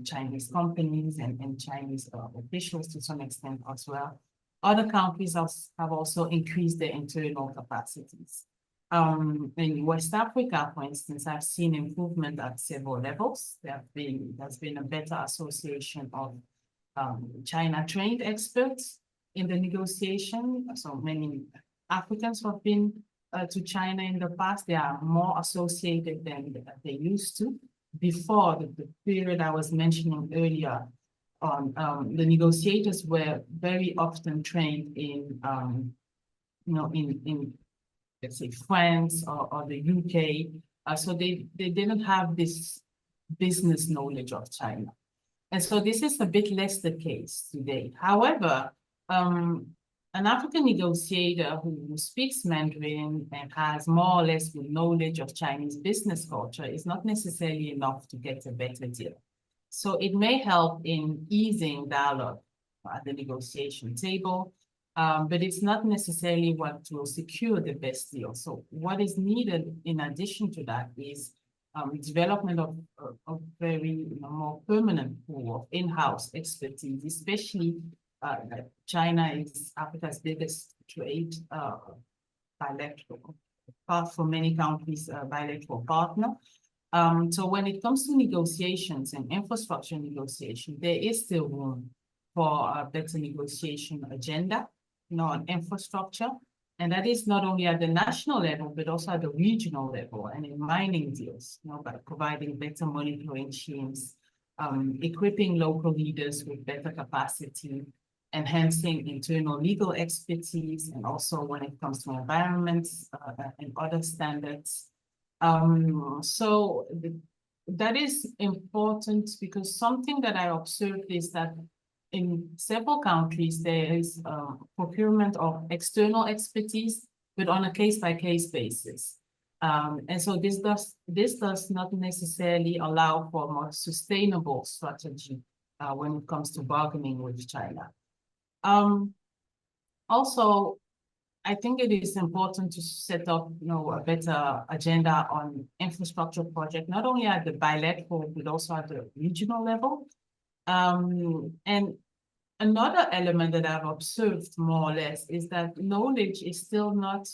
Chinese companies and Chinese officials to some extent as well. Other countries have also increased their internal capacities. In West Africa, for instance, I've seen improvement at several levels. There's been a better association of China-trained experts in the negotiation. So many Africans who have been to China in the past, they are more associated than they used to. Before the period I was mentioning earlier, the negotiators were very often trained in, in let's say France or the UK. So they didn't have this business knowledge of China. And so this is a bit less the case today. However, an African negotiator who speaks Mandarin and has more or less good knowledge of Chinese business culture is not necessarily enough to get a better deal. So it may help in easing dialogue at the negotiation table, but it's not necessarily what will secure the best deal. So what is needed in addition to that is development of very more permanent pool of in-house expertise, especially China is Africa's biggest trade bilateral, for many countries, bilateral partner. So when it comes to negotiations and infrastructure negotiation, there is still room for a better negotiation agenda, on infrastructure. And that is not only at the national level, but also at the regional level and in mining deals, by providing better monitoring schemes, equipping local leaders with better capacity, enhancing internal legal expertise, and also when it comes to environment and other standards. That is important because something that I observed is that in several countries, there is procurement of external expertise, but on a case-by-case basis. And so this does not necessarily allow for a more sustainable strategy when it comes to bargaining with China. Also, I think it is important to set up, a better agenda on infrastructure project, not only at the bilateral, but also at the regional level. And another element that I've observed more or less is that knowledge is still not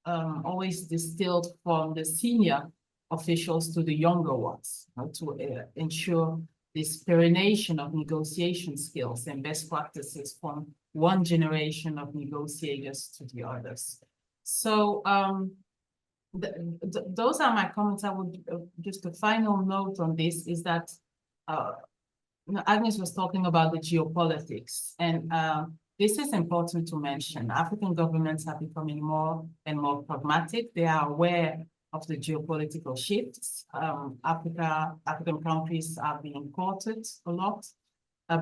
always distilled from the senior officials to the younger ones, to ensure this perenniation of negotiation skills and best practices from one generation of negotiators to the others. So those are my comments. I would just a final note on this is that Agnes was talking about the geopolitics, and this is important to mention. African governments are becoming more and more pragmatic. They are aware of the geopolitical shifts. African countries are being courted a lot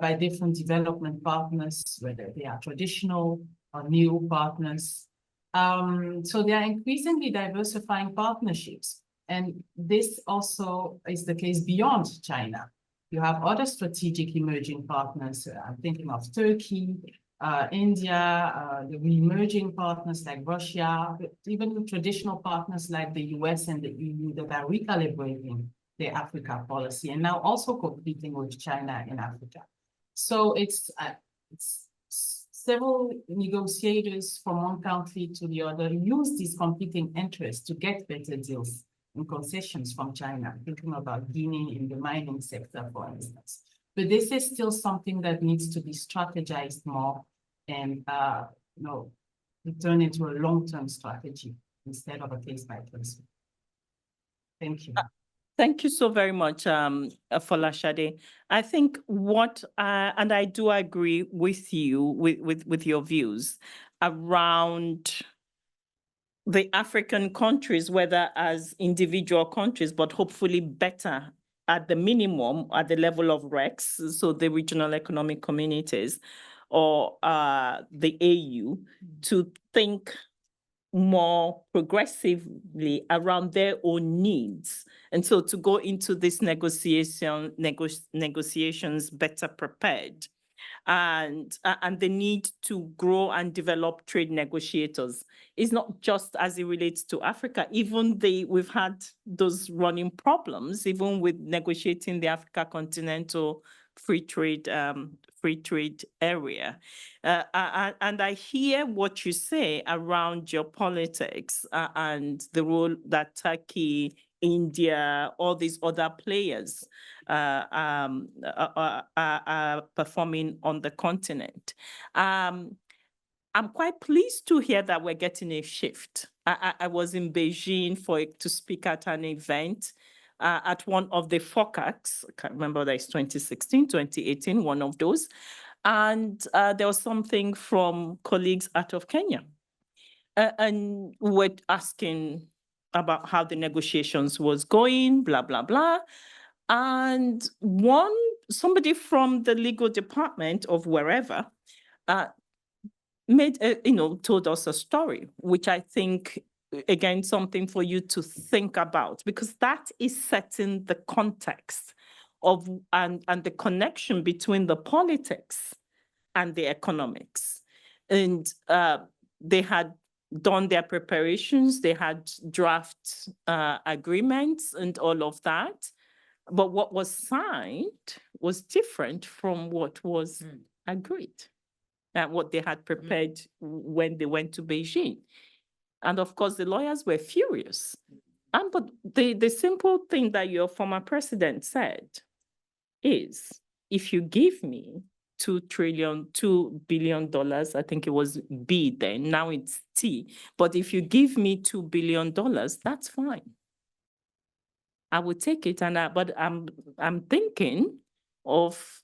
by different development partners, whether they are traditional or new partners. So they are increasingly diversifying partnerships. And this also is the case beyond China. You have other strategic emerging partners. I'm thinking of Turkey, India, the re-emerging partners like Russia, even the traditional partners like the US and the EU that are recalibrating their Africa policy and now also competing with China in Africa. So it's several negotiators from one country to the other use these competing interests to get better deals and concessions from China, thinking about Guinea in the mining sector, for instance. But this is still something that needs to be strategized more and turn into a long-term strategy instead of a case-by-case. Thank you. Thank you so very much, Folashade. I think and I do agree with you, with your views around the African countries, whether as individual countries, but hopefully better at the minimum at the level of RECs, so the regional economic communities, or the AU, to think more progressively around their own needs. And so to go into this negotiations better prepared. And the need to grow and develop trade negotiators is not just as it relates to Africa. Even we've had those running problems, even with negotiating the Africa Continental free trade area. And I hear what you say around geopolitics and the role that Turkey, India, all these other players are performing on the continent. I'm quite pleased to hear that we're getting a shift. I was in Beijing to speak at an event at one of the FOCACs. I can't remember whether it's 2016, 2018, one of those. And there was something from colleagues out of Kenya. And we're asking about how the negotiations was going, blah, blah, blah. And somebody from the legal department of wherever told us a story, which I think, again, something for you to think about, because that is setting the context of and the connection between the politics and the economics. And they had done their preparations, they had draft agreements and all of that. But what was signed was different from what was agreed and what they had prepared when they went to Beijing. And of course, the lawyers were furious. But the simple thing that your former president said is, if you give me $2 billion. I think it was B then, now it's T. But if you give me $2 billion, that's fine. I would take it, but I'm thinking of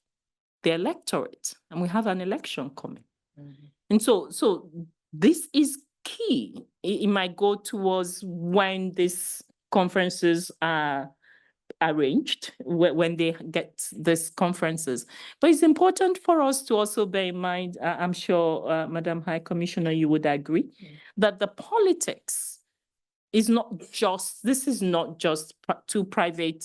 the electorate, and we have an election coming. And so this is key. It might go towards when these conferences are arranged, when they get these conferences. But it's important for us to also bear in mind, I'm sure, Madam High Commissioner, you would agree, that the politics is not just, this is not just two private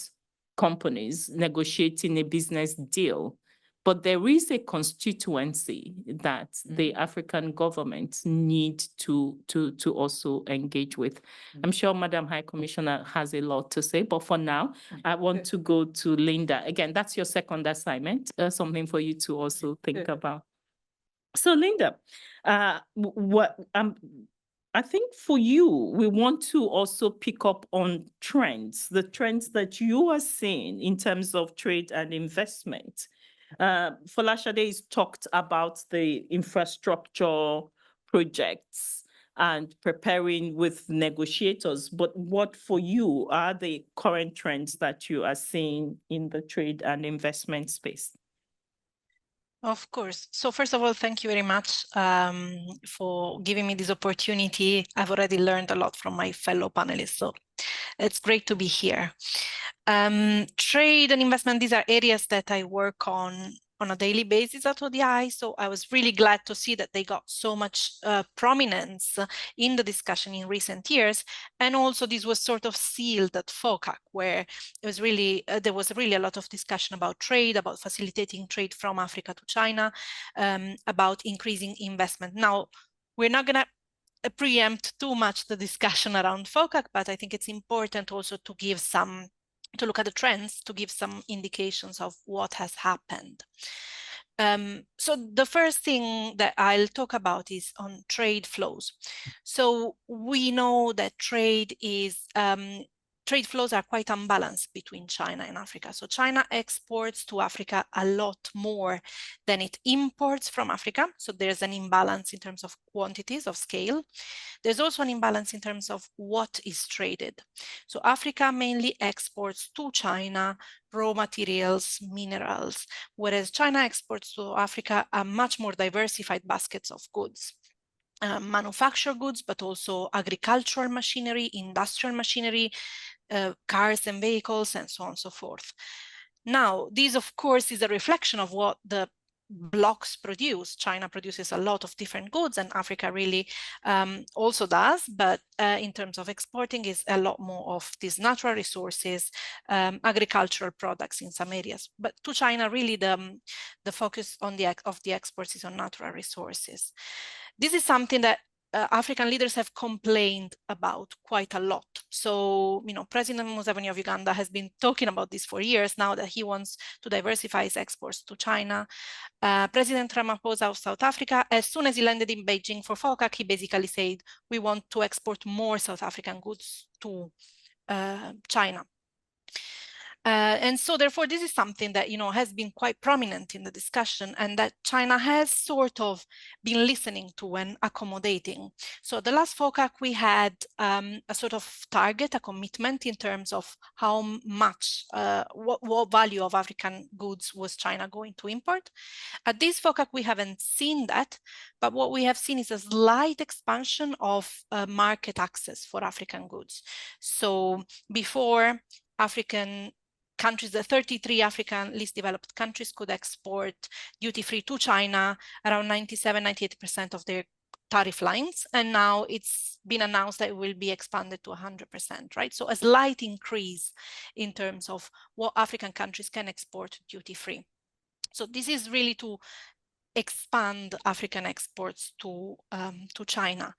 companies negotiating a business deal, but there is a constituency that the African governments need to also engage with. I'm sure Madam High Commissioner has a lot to say, but for now, I want to go to Linda. Again, that's your second assignment, something for you to also think about. So Linda, I think for you, we want to also pick up on trends, the trends that you are seeing in terms of trade and investment. Folashade has talked about the infrastructure projects and preparing with negotiators, but what for you are the current trends that you are seeing in the trade and investment space? Of course. So first of all, thank you very much for giving me this opportunity. I've already learned a lot from my fellow panelists, so it's great to be here. Trade and investment, these are areas that I work on a daily basis at ODI, so I was really glad to see that they got so much prominence in the discussion in recent years. And also this was sort of sealed at FOCAC, where it was really, there was really a lot of discussion about trade, about facilitating trade from Africa to China, about increasing investment. Now, we're not gonna preempt too much the discussion around FOCAC, but I think it's important also to give some, to look at the trends, to give some indications of what has happened. So the first thing that I'll talk about is on trade flows. So we know that trade flows are quite unbalanced between China and Africa. So China exports to Africa a lot more than it imports from Africa. So there's an imbalance in terms of quantities, of scale. There's also an imbalance in terms of what is traded. So Africa mainly exports to China raw materials, minerals, whereas China exports to Africa a much more diversified baskets of goods. Manufactured goods, but also agricultural machinery, industrial machinery, cars and vehicles, and so on and so forth. Now, this, of course, is a reflection of what the blocks produce. China produces a lot of different goods, and Africa really also does, but in terms of exporting is a lot more of these natural resources, agricultural products in some areas. But to China, really the focus on the exports is on natural resources. This is something that African leaders have complained about quite a lot. So, you know, President Museveni of Uganda has been talking about this for years now, that he wants to diversify his exports to China. President Ramaphosa of South Africa, as soon as he landed in Beijing for FOCAC, he basically said, we want to export more South African goods to China. And so therefore, this is something that, you know, has been quite prominent in the discussion, and that China has sort of been listening to and accommodating. So the last FOCAC, we had a sort of target, a commitment in terms of how much, what value of African goods was China going to import. At this FOCAC, we haven't seen that, but what we have seen is a slight expansion of market access for African goods. So before, African countries, the 33 African least developed countries could export duty-free to China around 97–98% of their tariff lines. And now it's been announced that it will be expanded to 100%, right? So a slight increase in terms of what African countries can export duty-free. So this is really to expand African exports to China.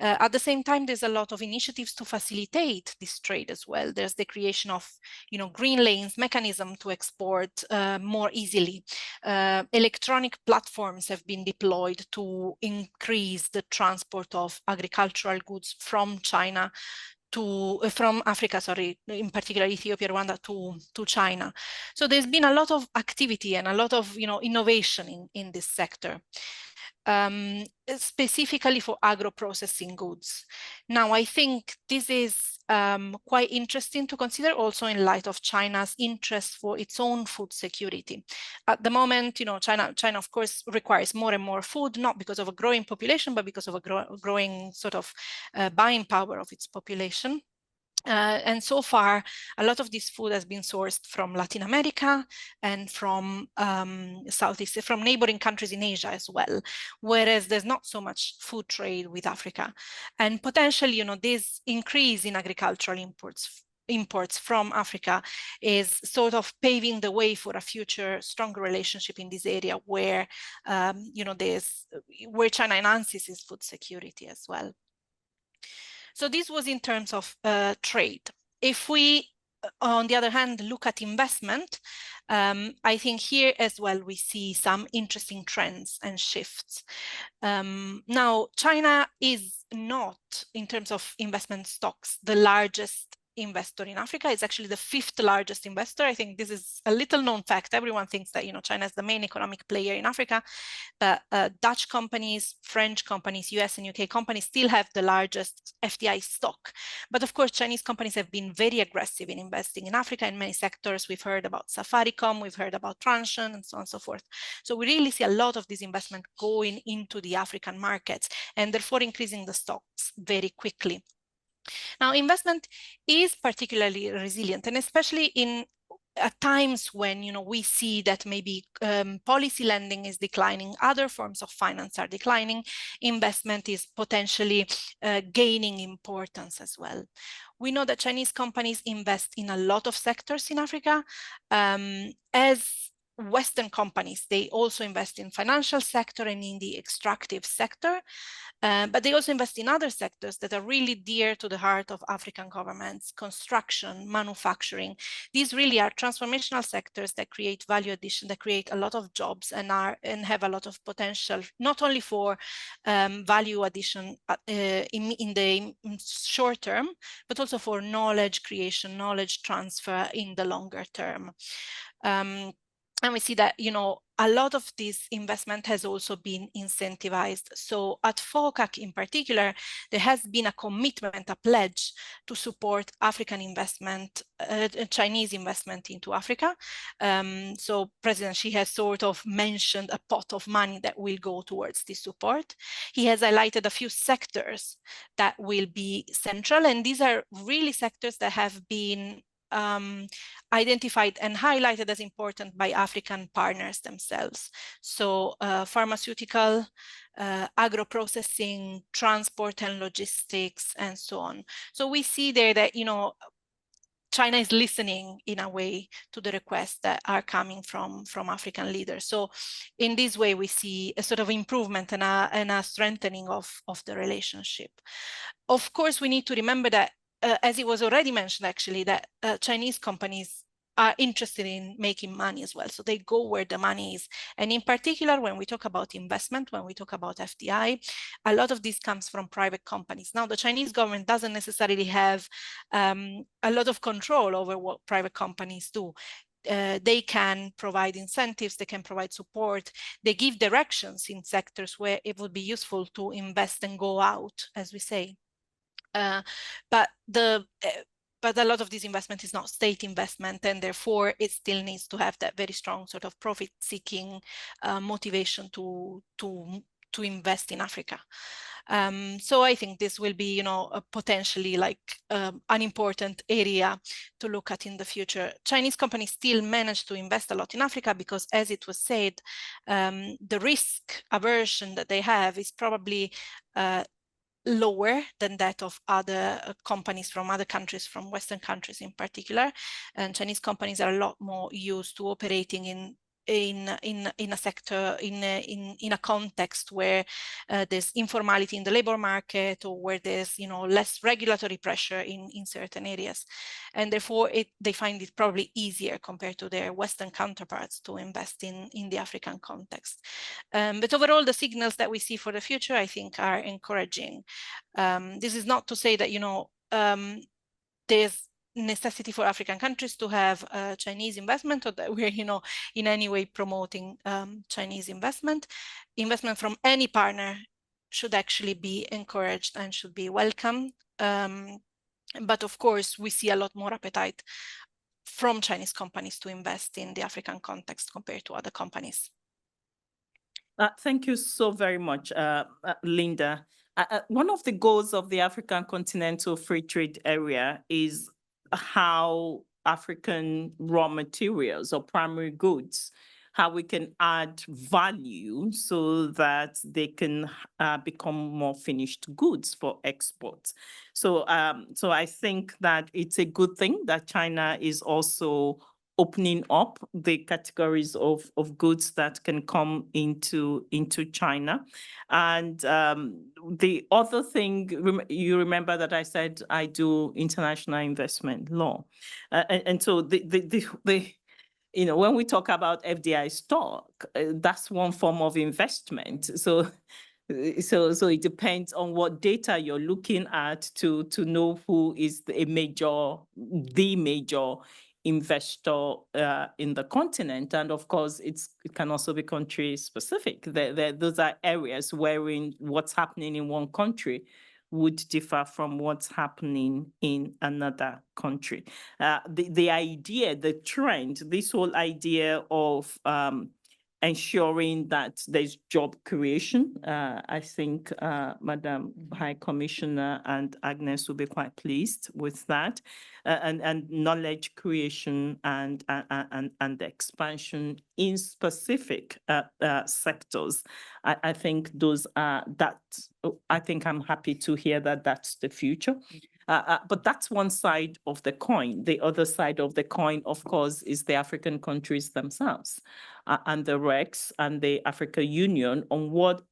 At the same time, there's a lot of initiatives to facilitate this trade as well. There's the creation of, you know, green lanes mechanism to export more easily. Electronic platforms have been deployed to increase the transport of agricultural goods from China from Africa, sorry, in particular Ethiopia, Rwanda to China. So there's been a lot of activity and a lot of innovation in this sector. Specifically for agro-processing goods. Now, I think this is quite interesting to consider also in light of China's interest for its own food security. At the moment, China of course requires more and more food, not because of a growing population, but because of a growing sort of buying power of its population. And so far, a lot of this food has been sourced from Latin America and from from neighboring countries in Asia as well, whereas there's not so much food trade with Africa. And potentially, this increase in agricultural imports from Africa is sort of paving the way for a future stronger relationship in this area where, where China enhances its food security as well. So this was in terms of trade. If we, on the other hand, look at investment, I think here as well we see some interesting trends and shifts. Now, China is not, in terms of investment stocks, the largest investor in Africa. It's actually the 5th largest investor. I think this is a little known fact. Everyone thinks that China is the main economic player in Africa, but Dutch companies, French companies, US and UK companies still have the largest FDI stock. But of course, Chinese companies have been very aggressive in investing in Africa in many sectors. We've heard about Safaricom, we've heard about Transsion, and so on and so forth. So we really see a lot of this investment going into the African markets and therefore increasing the stocks very quickly. Now, investment is particularly resilient, and especially at times when we see that maybe policy lending is declining, other forms of finance are declining, investment is potentially gaining importance as well. We know that Chinese companies invest in a lot of sectors in Africa. As Western companies, they also invest in financial sector and in the extractive sector, but they also invest in other sectors that are really dear to the heart of African governments: construction, manufacturing. These really are transformational sectors that create value addition, that create a lot of jobs and have a lot of potential, not only for value addition in the short term, but also for knowledge creation, knowledge transfer in the longer term. And we see that, a lot of this investment has also been incentivized. So at FOCAC in particular, there has been a commitment, a pledge to support African investment, Chinese investment into Africa. So President Xi has sort of mentioned a pot of money that will go towards this support. He has highlighted a few sectors that will be central, and these are really sectors that have been identified and highlighted as important by African partners themselves. So pharmaceutical, agro-processing, transport and logistics, and so on. So we see there that, China is listening in a way to the requests that are coming from African leaders. So in this way, we see a sort of improvement and a strengthening of the relationship. Of course, we need to remember that as it was already mentioned, actually, that Chinese companies are interested in making money as well. So they go where the money is. And in particular, when we talk about investment, when we talk about FDI, a lot of this comes from private companies. Now, the Chinese government doesn't necessarily have a lot of control over what private companies do. They can provide incentives, they can provide support, they give directions in sectors where it would be useful to invest and go out, as we say. But a lot of this investment is not state investment, and therefore it still needs to have that very strong sort of profit-seeking motivation to invest in Africa. So I think this will be, potentially like an important area to look at in the future. Chinese companies still manage to invest a lot in Africa because, as it was said, the risk aversion that they have is probably lower than that of other companies from other countries, from Western countries in particular. And Chinese companies are a lot more used to operating in a sector, in a context where there's informality in the labor market, or where there's less regulatory pressure in certain areas, and therefore they find it probably easier compared to their Western counterparts to invest in the African context. But overall, the signals that we see for the future, I think, are encouraging. This is not to say that there's necessity for African countries to have Chinese investment, or that we're, in any way promoting Chinese investment. Investment from any partner should actually be encouraged and should be welcome. But of course, we see a lot more appetite from Chinese companies to invest in the African context compared to other companies. Thank you so very much, Linda. One of the goals of the African Continental Free Trade Area is how African raw materials or primary goods, how we can add value so that they can become more finished goods for export. So I think that it's a good thing that China is also opening up the categories of goods that can come into China. And the other thing, you remember that I said I do international investment law. And so when we talk about FDI stock, that's one form of investment. So it depends on what data you're looking at to know who is the major investor in the continent. And of course, it can also be country specific. Those are areas wherein what's happening in one country would differ from what's happening in another country. The idea, the trend, this whole idea of ensuring that there's job creation. I think Madam High Commissioner and Agnes will be quite pleased with that, and knowledge creation and expansion in specific sectors. I think those are that. I think I'm happy to hear that that's the future. But that's one side of the coin. The other side of the coin, of course, is the African countries themselves and the RECs and the African Union on what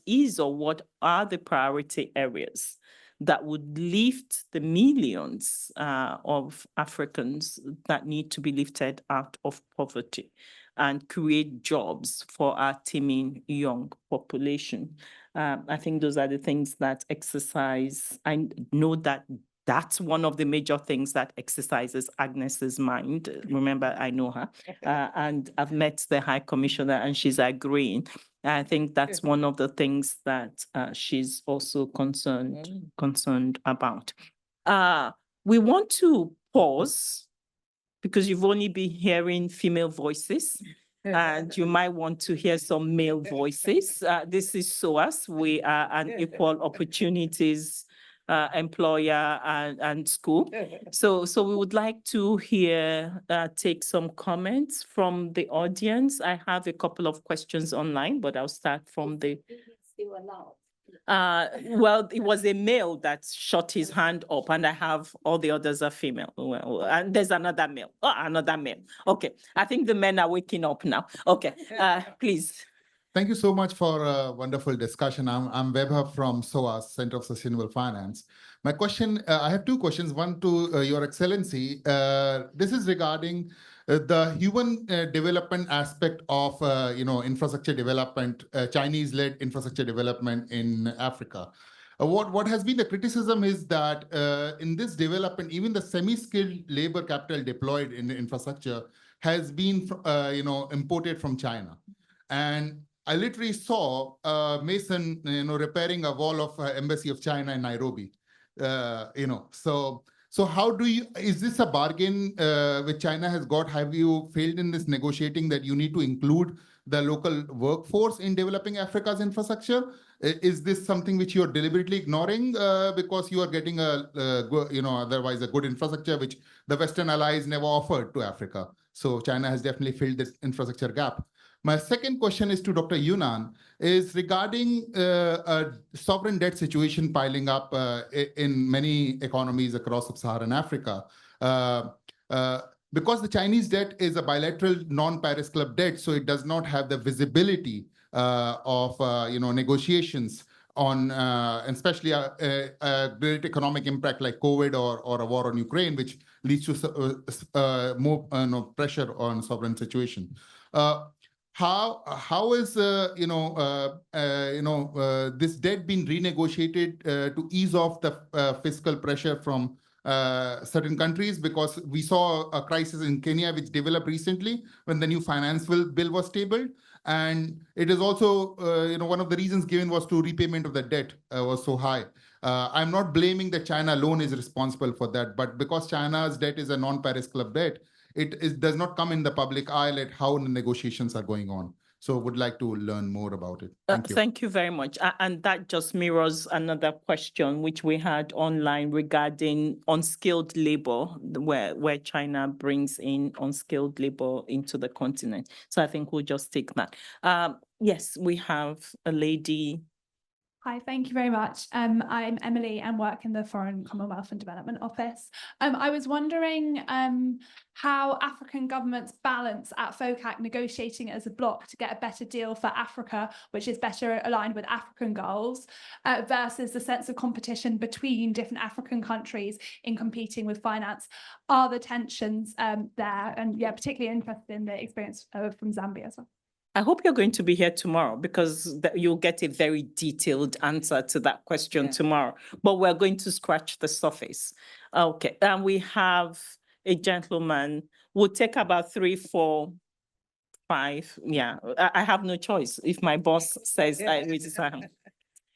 is or what are the priority areas that would lift the millions of Africans that need to be lifted out of poverty and create jobs for our teeming young population. I think those are the things that exercise. I know that that's one of the major things that exercises Agnes's mind. Remember, I know her, and I've met the High Commissioner, and she's agreeing. I think that's one of the things that she's also concerned about. We want to pause because you've only been hearing female voices. And you might want to hear some male voices. This is SOAS. We are an equal opportunities employer and school. So we would like to take some comments from the audience. I have a couple of questions online, but I'll start from the. Well, it was a male that shot his hand up, and I have all the others are female. Well, and there's another male. Oh, another male. Okay, I think the men are waking up now. Okay, please. Thank you so much for a wonderful discussion. I'm Webber from SOAS, Center of Sustainable Finance. My question, I have two questions. One to Your Excellency. This is regarding the human development aspect of infrastructure development, Chinese-led infrastructure development in Africa. What has been the criticism is that in this development, even the semi-skilled labor capital deployed in the infrastructure has been imported from China. And I literally saw Mason, repairing a wall of Embassy of China in Nairobi. So how do you, is this a bargain which China has got? Have you failed in this negotiating that you need to include the local workforce in developing Africa's infrastructure? Is this something which you're deliberately ignoring because you are getting otherwise a good infrastructure which the Western allies never offered to Africa? So China has definitely filled this infrastructure gap. My second question is to Dr. Yunnan, is regarding a sovereign debt situation piling up in many economies across sub-Saharan Africa. Because the Chinese debt is a bilateral non-Paris Club debt, so it does not have the visibility of negotiations on, especially a great economic impact like COVID or a war on Ukraine, which leads to more pressure on sovereign situation. how is this debt been renegotiated to ease off the fiscal pressure from certain countries? Because we saw a crisis in Kenya which developed recently when the new finance bill was tabled, and it is also one of the reasons given was to repayment of the debt was so high. I'm not blaming that China alone is responsible for that, but because China's debt is a non-Paris Club debt, it does not come in the public eye at how the negotiations are going on. So would like to learn more about it. Thank you. Thank you very much. And that just mirrors another question which we had online regarding unskilled labor, where China brings in unskilled labor into the continent. So I think we'll just take that. Yes, we have a lady. Hi, thank you very much. I'm Emily and work in the Foreign, Commonwealth and Development Office. I was wondering how African governments balance at FOCAC negotiating as a bloc to get a better deal for Africa, which is better aligned with African goals, versus the sense of competition between different African countries in competing with finance. Are the tensions there? And yeah, particularly interested in the experience from Zambia as well. I hope you're going to be here tomorrow, because you'll get a very detailed answer to that question tomorrow. But we're going to scratch the surface. Okay, and we have a gentleman. We'll take about 3, 4, 5. Yeah, I have no choice. If my boss says I need to.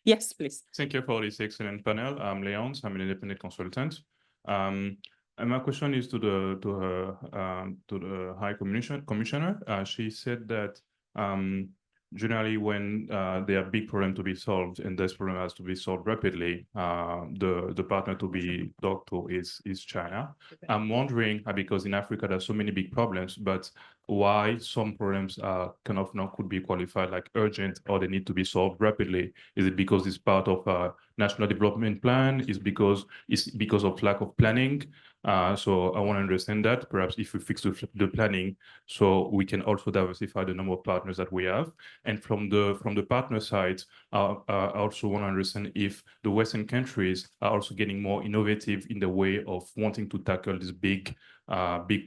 Yes, please. Thank you for this excellent panel. I'm Leons. I'm an independent consultant. And my question is to the High Commissioner. She said that generally when there are big problems to be solved and this problem has to be solved rapidly, the partner to be talked to is China. I'm wondering, because in Africa there's so many big problems, but why some problems are kind of now could be qualified like urgent, or they need to be solved rapidly? Is it because it's part of a national development plan? Is because of lack of planning? So I want to understand that. Perhaps if we fix the planning, so we can also diversify the number of partners that we have. And from the partner side, I also want to understand if the Western countries are also getting more innovative in the way of wanting to tackle these big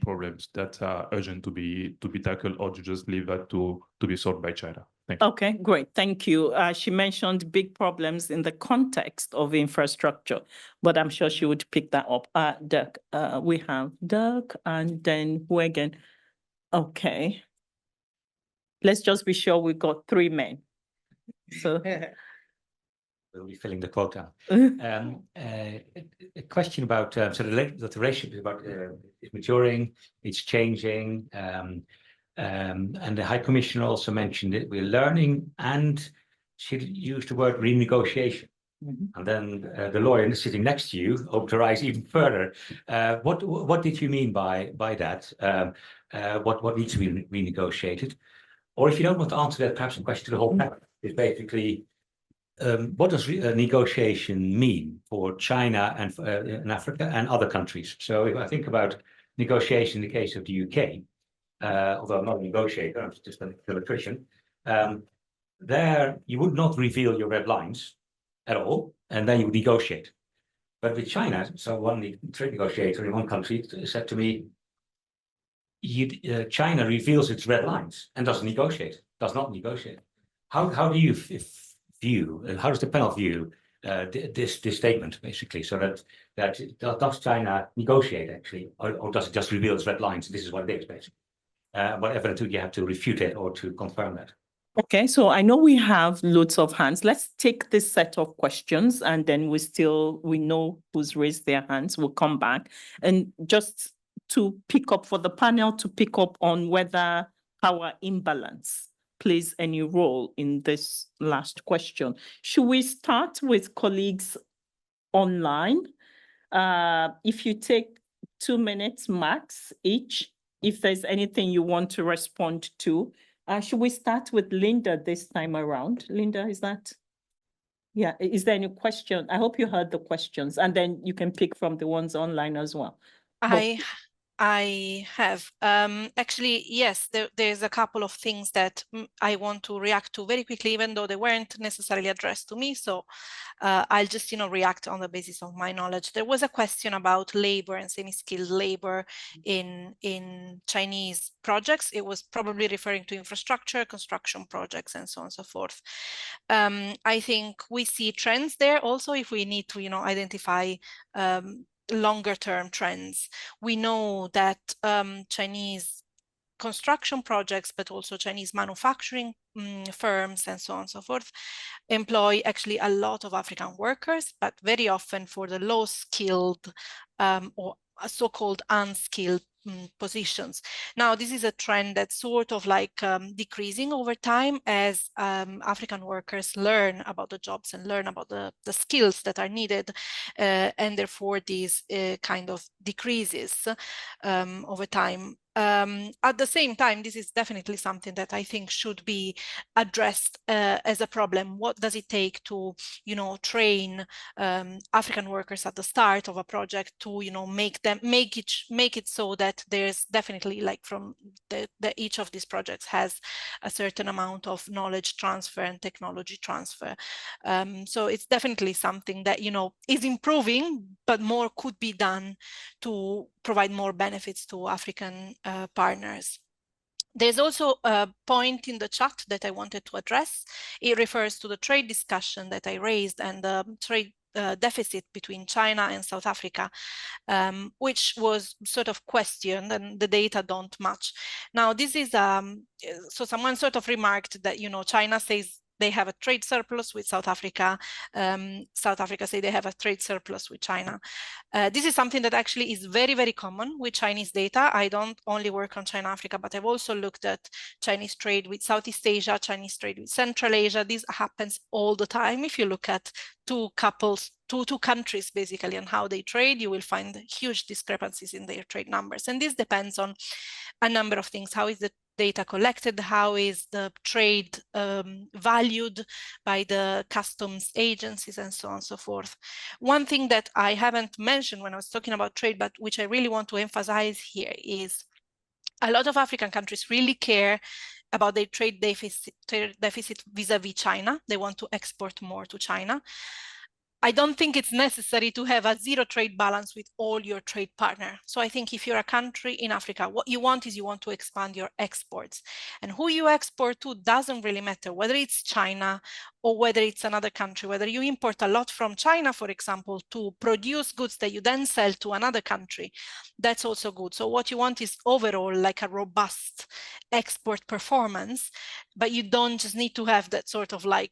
problems that are urgent to be tackled, or to just leave that to be solved by China. Thank you. Okay, great. Thank you. She mentioned big problems in the context of infrastructure, but I'm sure she would pick that up. Dirk, we have Dirk, and then who again? Okay. Let's just be sure we got 3 men. So we'll be filling the quota. A question about so the relationship is about it's maturing, it's changing, and the High Commissioner also mentioned it. We're learning, and she used the word renegotiation. And then the lawyer sitting next to you opened her eyes even further. What did you mean by that? What needs to be renegotiated? Or if you don't want to answer that, perhaps a question to the whole panel is basically, what does negotiation mean for China and in Africa and other countries? So if I think about negotiation in the case of the UK, although I'm not a negotiator, I'm just an electrician, there you would not reveal your red lines at all, and then you would negotiate. But with China, so one trade negotiator in one country said to me, China reveals its red lines and does not negotiate. How do you view, how does the panel view this statement, basically, so that does China negotiate actually, or does it just reveal its red lines? This is what it is, basically. What evidence do you have to refute it or to confirm that? Okay, so I know we have loads of hands. Let's take this set of questions, and then we know who's raised their hands. We'll come back. And just to pick up for the panel, to pick up on whether power imbalance plays any role in this last question. Should we start with colleagues online? If you take 2 minutes max each, if there's anything you want to respond to. Should we start with Linda this time around? Linda, is that? Yeah, is there any question? I hope you heard the questions, and then you can pick from the ones online as well. I I have. Actually, yes, there's a couple of things that I want to react to very quickly, even though they weren't necessarily addressed to me. So I'll just, react on the basis of my knowledge. There was a question about labor and semi-skilled labor in Chinese projects. It was probably referring to infrastructure, construction projects, and so on and so forth. I think we see trends there also if we need to, identify longer term trends. We know that Chinese construction projects, but also Chinese manufacturing firms and so on and so forth, employ actually a lot of African workers, but very often for the low skilled or so-called unskilled positions. Now, this is a trend that's sort of like decreasing over time as African workers learn about the jobs and learn about the skills that are needed, and therefore this kind of decreases over time. At the same time, this is definitely something that I think should be addressed as a problem. What does it take to, train African workers at the start of a project to, make it so that there's definitely, like, from each of these projects has a certain amount of knowledge transfer and technology transfer. So it's definitely something that, is improving, but more could be done to provide more benefits to African partners. There's also a point in the chat that I wanted to address. It refers to the trade discussion that I raised and the trade deficit between China and South Africa, which was sort of questioned, and the data don't match. Now, this is, so someone sort of remarked that, China says they have a trade surplus with South Africa. South Africa say they have a trade surplus with China. This is something that actually is very, very common with Chinese data. I don't only work on ChinaAfrica, but I've also looked at Chinese trade with Southeast Asia, Chinese trade with Central Asia. This happens all the time. If you look at two countries basically and how they trade, you will find huge discrepancies in their trade numbers. And this depends on a number of things. How is the data collected? How is the trade valued by the customs agencies, and so on and so forth? One thing that I haven't mentioned when I was talking about trade, but which I really want to emphasize here, is a lot of African countries really care about their trade deficit vis-a-vis China. They want to export more to China. I don't think it's necessary to have a zero trade balance with all your trade partners. So I think if you're a country in Africa, what you want is you want to expand your exports. And who you export to doesn't really matter, whether it's China or whether it's another country, whether you import a lot from China, for example, to produce goods that you then sell to another country, that's also good. So what you want is overall like a robust export performance, but you don't just need to have that sort of like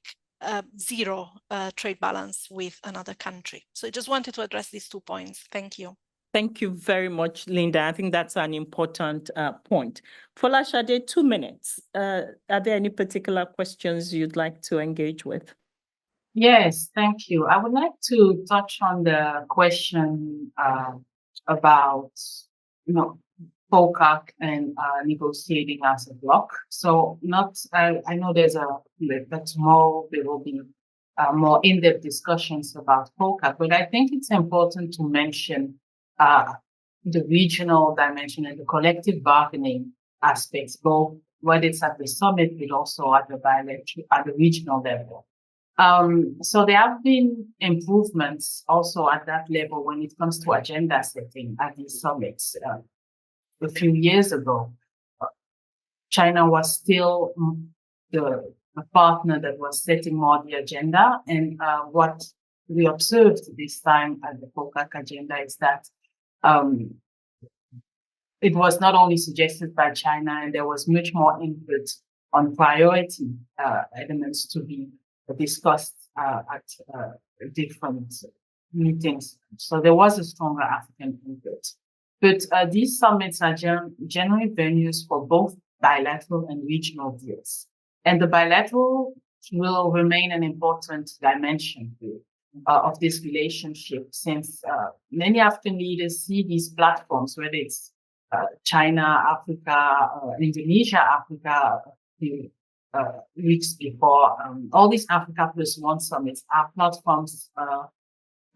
zero trade balance with another country. So I just wanted to address these 2 points. Thank you. Thank you very much, Linda. I think that's an important point. Folashade, 2 minutes. Are there any particular questions you'd like to engage with? Yes, thank you. I would like to touch on the question about, FOCAC and negotiating as a bloc. So I know there's that tomorrow there will be more in-depth discussions about FOCAC, but I think it's important to mention the regional dimension and the collective bargaining aspects, both when it's at the summit, but also at the regional level. So there have been improvements also at that level when it comes to agenda setting at these summits. A few years ago, China was still the partner that was setting more the agenda. And what we observed this time at the FOCAC agenda is that it was not only suggested by China, and there was much more input on priority elements to be discussed at different meetings. So there was a stronger African input. But these summits are generally venues for both bilateral and regional deals. And the bilateral will remain an important dimension of this relationship, since many African leaders see these platforms, whether it's China, Africa, Indonesia, Africa, weeks before, all these Africa Plus One summits are platforms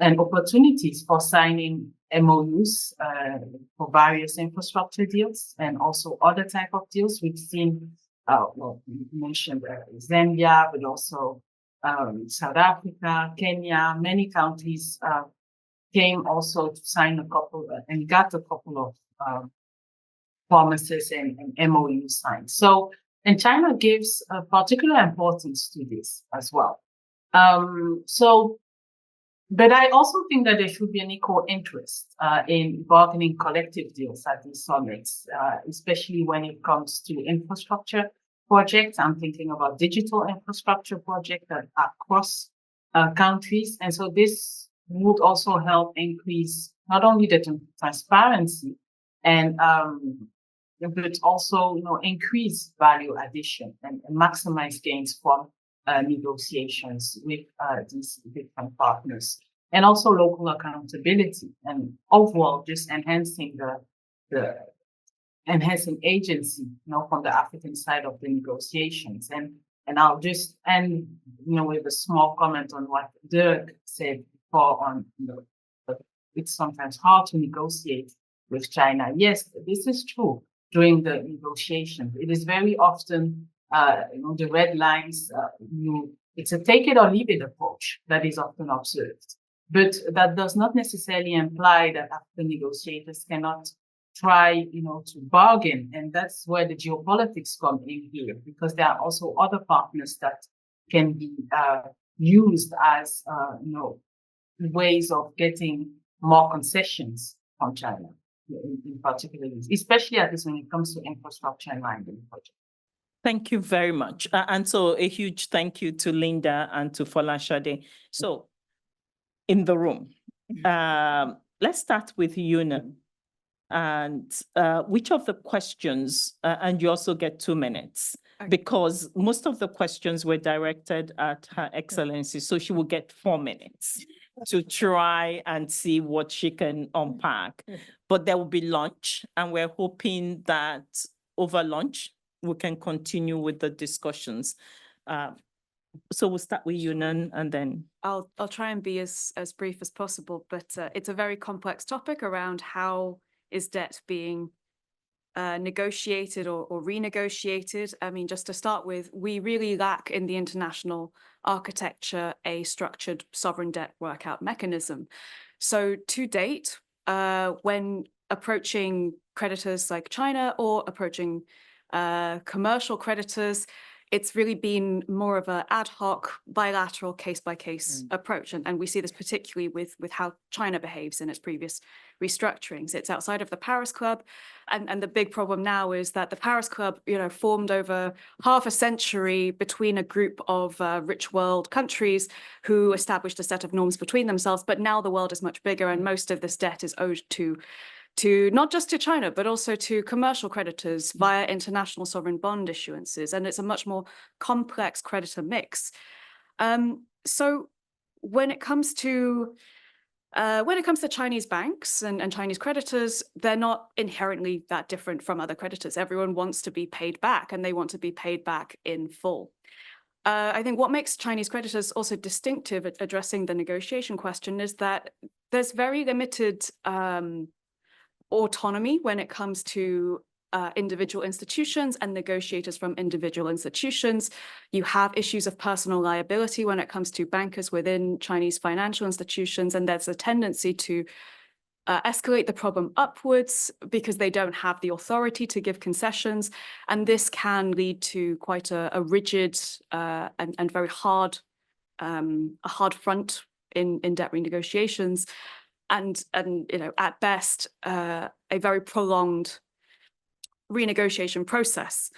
and opportunities for signing MOUs for various infrastructure deals and also other type of deals. We've seen, well, you mentioned Zambia, but also South Africa, Kenya, many countries came also to sign a couple and got a couple of promises and MOUs signed. So, and China gives particular importance to this as well. But I also think that there should be an equal interest in bargaining collective deals at these summits, especially when it comes to infrastructure projects. I'm thinking about digital infrastructure projects that are across countries. And so this would also help increase not only the transparency and but also, increase value addition and maximize gains from negotiations with these different partners, and also local accountability and overall just enhancing the enhancing agency, from the African side of the negotiations. And I'll just end, with a small comment on what Dirk said before on, it's sometimes hard to negotiate with China. Yes, this is true during the negotiations. It is very often the red lines, it's a take it or leave it approach that is often observed. But that does not necessarily imply that African negotiators cannot try, to bargain. And that's where the geopolitics come in here, because there are also other partners that can be used as, ways of getting more concessions from China, in particular, especially at this when it comes to infrastructure and mining projects. Thank you very much. And so a huge thank you to Linda and to Folashade. So in the room, let's start with Yunan. And which of the questions, and you also get 2 minutes, because most of the questions were directed at Her Excellency, so she will get 4 minutes to try and see what she can unpack. But there will be lunch, and we're hoping that over lunch, we can continue with the discussions. So we'll start with Yunan and then. I'll try and be as brief as possible, but it's a very complex topic around how is debt being negotiated or renegotiated. I mean, just to start with, we really lack in the international architecture a structured sovereign debt workout mechanism. So to date, when approaching creditors like China or approaching commercial creditors, it's really been more of an ad hoc, bilateral, case-by-case approach. And we see this particularly with how China behaves in its previous restructurings. It's outside of the Paris Club. And the big problem now is that the Paris Club, formed over half a century between a group of rich world countries who established a set of norms between themselves. But now the world is much bigger, and most of this debt is owed to not just to China, but also to commercial creditors via international sovereign bond issuances. And it's a much more complex creditor mix. So when it comes to Chinese banks and Chinese creditors, they're not inherently that different from other creditors. Everyone wants to be paid back, and they want to be paid back in full. I think what makes Chinese creditors also distinctive at addressing the negotiation question is that there's very limited autonomy when it comes to individual institutions and negotiators from individual institutions. You have issues of personal liability when it comes to bankers within Chinese financial institutions, and there's a tendency to escalate the problem upwards because they don't have the authority to give concessions. And this can lead to quite a rigid and very hard, a hard front in debt renegotiations. And at best, a very prolonged renegotiation process.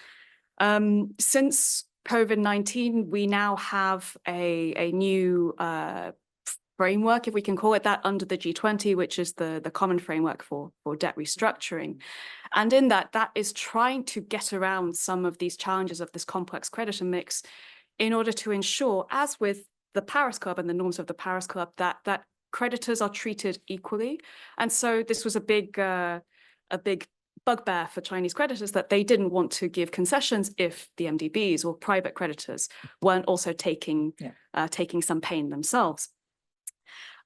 Since COVID-19, we now have a new framework, if we can call it that, under the G20, which is the common framework for debt restructuring. And in that is trying to get around some of these challenges of this complex creditor mix in order to ensure, as with the Paris Club and the norms of the Paris Club, that creditors are treated equally. And so this was a big bugbear for Chinese creditors, that they didn't want to give concessions if the MDBs or private creditors weren't also taking some pain themselves.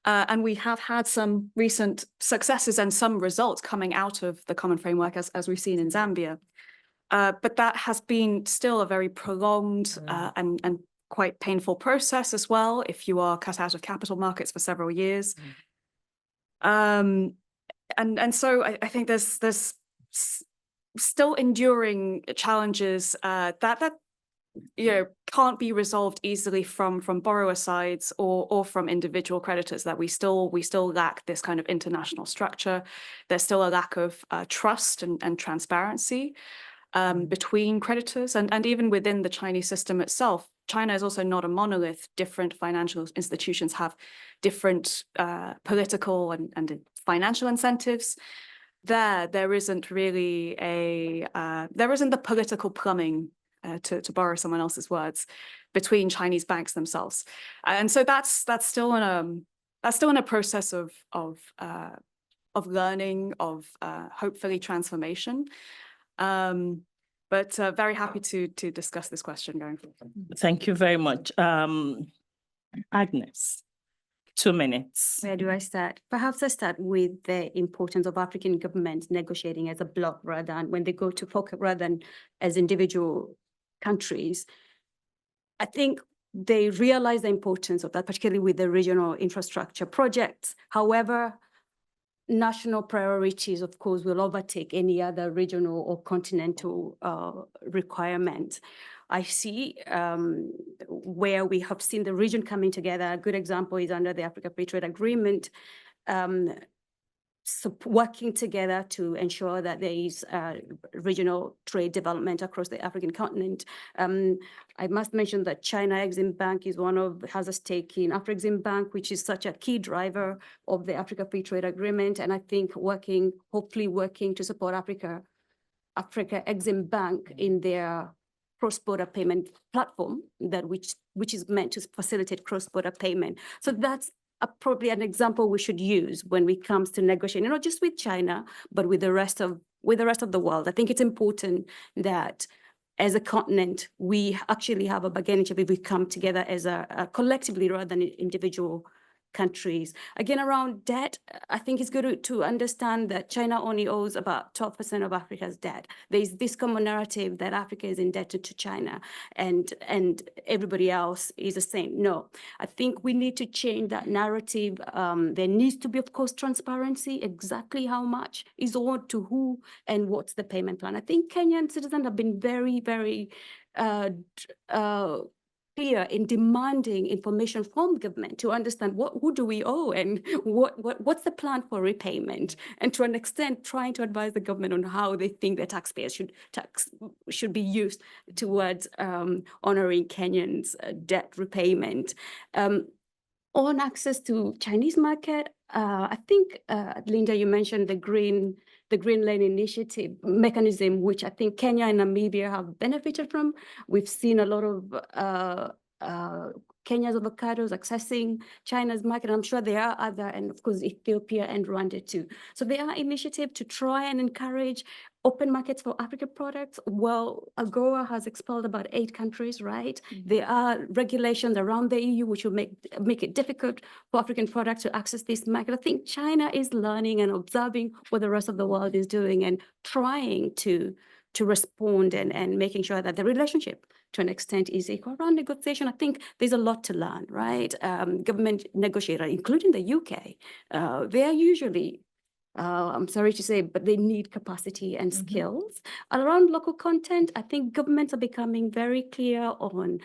And we have had some recent successes and some results coming out of the common framework, as we've seen in Zambia. But that has been still a very prolonged and quite painful process as well, if you are cut out of capital markets for several years. And so I think there's still enduring challenges that can't be resolved easily from borrower sides or from individual creditors, that we still lack this kind of international structure. There's still a lack of trust and transparency between creditors and even within the Chinese system itself. China is also not a monolith. Different financial institutions have different political and financial incentives. There isn't really there isn't the political plumbing, to borrow someone else's words, between Chinese banks themselves, and so that's still in a process of learning, of hopefully transformation. But very happy to discuss this question going forward. Thank you very much. Agnes, 2 minutes. Where do I start? Perhaps I start with the importance of African governments negotiating as a bloc rather than when they go to FOCAC rather than as individual countries. I think they realize the importance of that, particularly with the regional infrastructure projects. However, national priorities, of course, will overtake any other regional or continental requirement. I see where we have seen the region coming together. A good example is under the Africa Free Trade Agreement, working together to ensure that there is regional trade development across the African continent. I must mention that ChinaAfrica Bank has a stake in Afrexim Bank, which is such a key driver of the Africa Free Trade Agreement. And I think hopefully working to support Afrexim Bank in their cross-border payment platform, which is meant to facilitate cross-border payment. So that's probably an example we should use when it comes to negotiating, not just with China, but with the rest of the world. I think it's important that as a continent, we actually have a bargaining chip if we come together as a collectively rather than individual countries. Again, around debt, I think it's good to understand that China only owes about 12% of Africa's debt. There's this common narrative that Africa is indebted to China and everybody else is the same. No, I think we need to change that narrative. There needs to be, of course, transparency, exactly how much is owed to who and what's the payment plan. I think Kenyan citizens have been very, very clear in demanding information from government to understand who do we owe and what's the plan for repayment, and to an extent trying to advise the government on how they think the taxpayers should be used towards honoring Kenyans' debt repayment. On access to Chinese market, I think, Linda, you mentioned the Green Lane Initiative mechanism, which I think Kenya and Namibia have benefited from. We've seen a lot of Kenya's avocados accessing China's market. I'm sure there are other, and of course, Ethiopia and Rwanda too. So there are initiatives to try and encourage open markets for African products. Well, AGOA has expelled about 8 countries, right? There are regulations around the EU which will make it difficult for African products to access this market. I think China is learning and observing what the rest of the world is doing and trying to respond and making sure that the relationship to an extent is equal. Around negotiation, I think there's a lot to learn, right? Government negotiators, including the UK, they are usually I'm sorry to say, but they need capacity and skills. Around local content, I think governments are becoming very clear on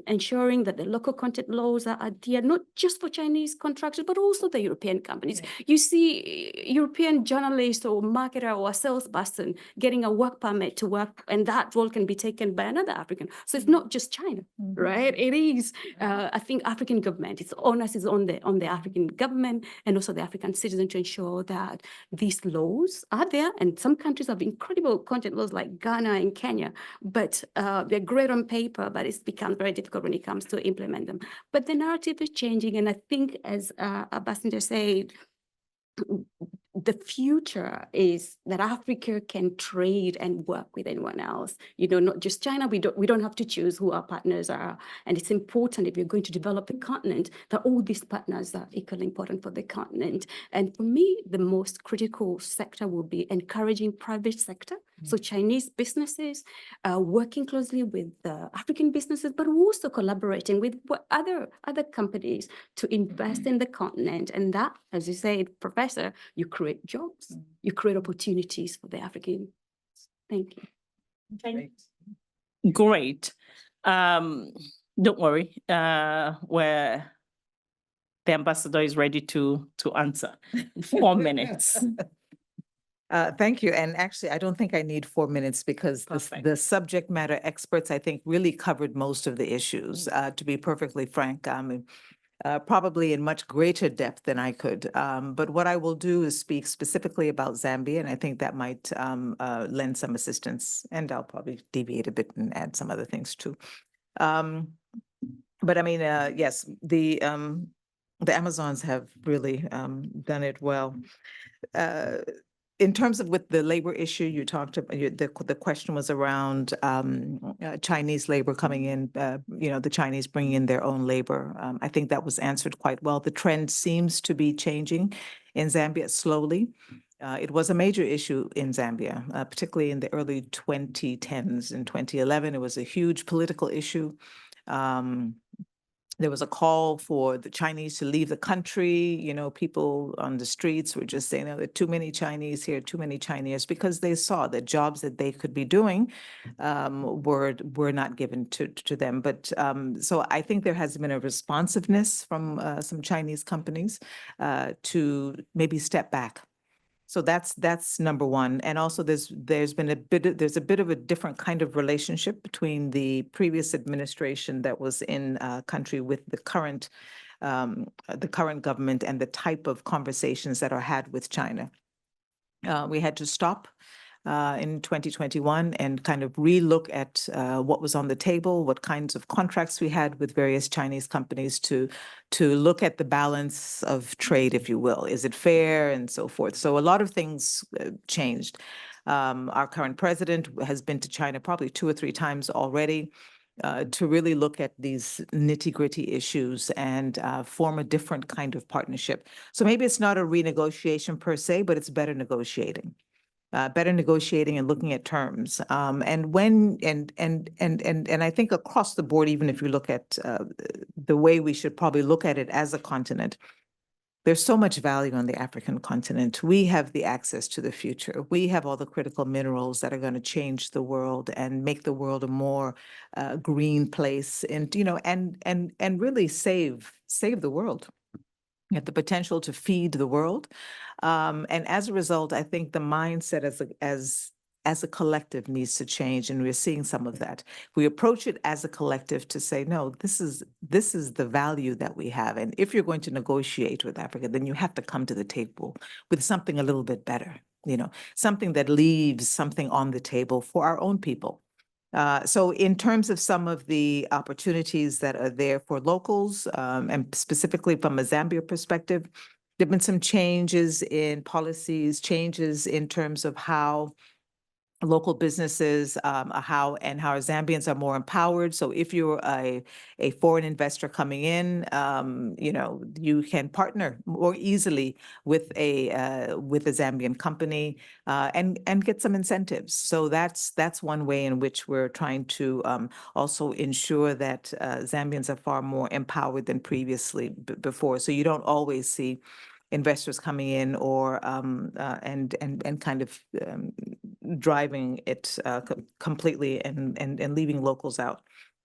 ensuring that the local content laws are adhered, not just for Chinese contractors, but also the European companies. Right. You see European journalist or marketer or a salesperson getting a work permit to work, and that role can be taken by another African. So it's not just China, right? It is, I think, African government. Its onus is on the African government and also the African citizen to ensure that these laws are there. And some countries have incredible content laws like Ghana and Kenya, but they're great on paper, but it's become very difficult when it comes to implement them. But the narrative is changing, and I think, as Ambassador said, the future is that Africa can trade and work with anyone else. You know, not just China. We don't have to choose who our partners are. And it's important, if you're going to develop a continent, that all these partners are equally important for the continent. And for me, the most critical sector will be encouraging private sector. So Chinese businesses working closely with African businesses, but also collaborating with other companies to invest in the continent. And that, as you said, Professor, you create jobs, you create opportunities for the African. Thank you. Great. Don't worry, where the ambassador is ready to answer. 4 minutes. Thank you. And actually, I don't think I need 4 minutes because the subject matter experts, I think, really covered most of the issues, to be perfectly frank. Probably in much greater depth than I could. But what I will do is speak specifically about Zambia, and I think that might lend some assistance, and I'll probably deviate a bit and add some other things too. But I mean, yes, the Amazons have really done it well. In terms of with the labor issue, you talked about, the question was around Chinese labor coming in, you know, the Chinese bringing in their own labor. I think that was answered quite well. The trend seems to be changing in Zambia slowly. It was a major issue in Zambia, particularly in the early 2010s. In 2011, it was a huge political issue. There was a call for the Chinese to leave the country. You know, people on the streets were just saying, oh, there are too many Chinese here, too many Chinese, because they saw that jobs that they could be doing were not given to them. But so I think there has been a responsiveness from some Chinese companies to maybe step back. So that's number one. And also there's a bit of a different kind of relationship between the previous administration that was in country with the current government and the type of conversations that are had with China. We had to stop in 2021 and kind of relook at what was on the table, what kinds of contracts we had with various Chinese companies to look at the balance of trade, if you will. Is it fair and so forth? So a lot of things changed. Our current president has been to China probably 2 or 3 times already to really look at these nitty-gritty issues and form a different kind of partnership. So maybe it's not a renegotiation per se, but it's better negotiating. And looking at terms. And I think across the board, even if you look at the way we should probably look at it as a continent, there's so much value on the African continent. We have the access to the future. We have all the critical minerals that are going to change the world and make the world a more green place, and and really save the world. We have the potential to feed the world. And as a result, I think the mindset as a collective needs to change, and we're seeing some of that. We approach it as a collective to say, no, this is the value that we have. And if you're going to negotiate with Africa, then you have to come to the table with something a little bit better, something that leaves something on the table for our own people. So in terms of some of the opportunities that are there for locals, and specifically from a Zambia perspective, there have been some changes in policies, changes in terms of how local businesses, how Zambians are more empowered. So if you're a foreign investor coming in, you can partner more easily with a Zambian company and get some incentives. So that's one way in which we're trying to also ensure that Zambians are far more empowered than previously before. So you don't always see investors coming in or and kind of driving it completely and leaving locals out.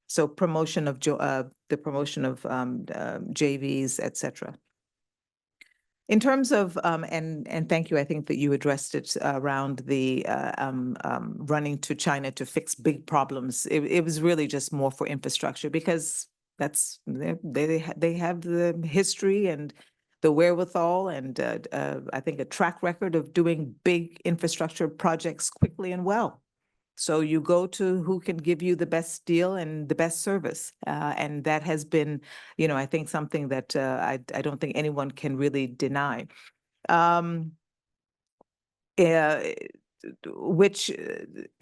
So promotion of JVs, et cetera. In terms of and thank you, I think that you addressed it around the running to China to fix big problems. It was really just more for infrastructure, because that's they have the history and the wherewithal and I think a track record of doing big infrastructure projects quickly and well. So you go to who can give you the best deal and the best service. And that has been, I think something that I don't think anyone can really deny.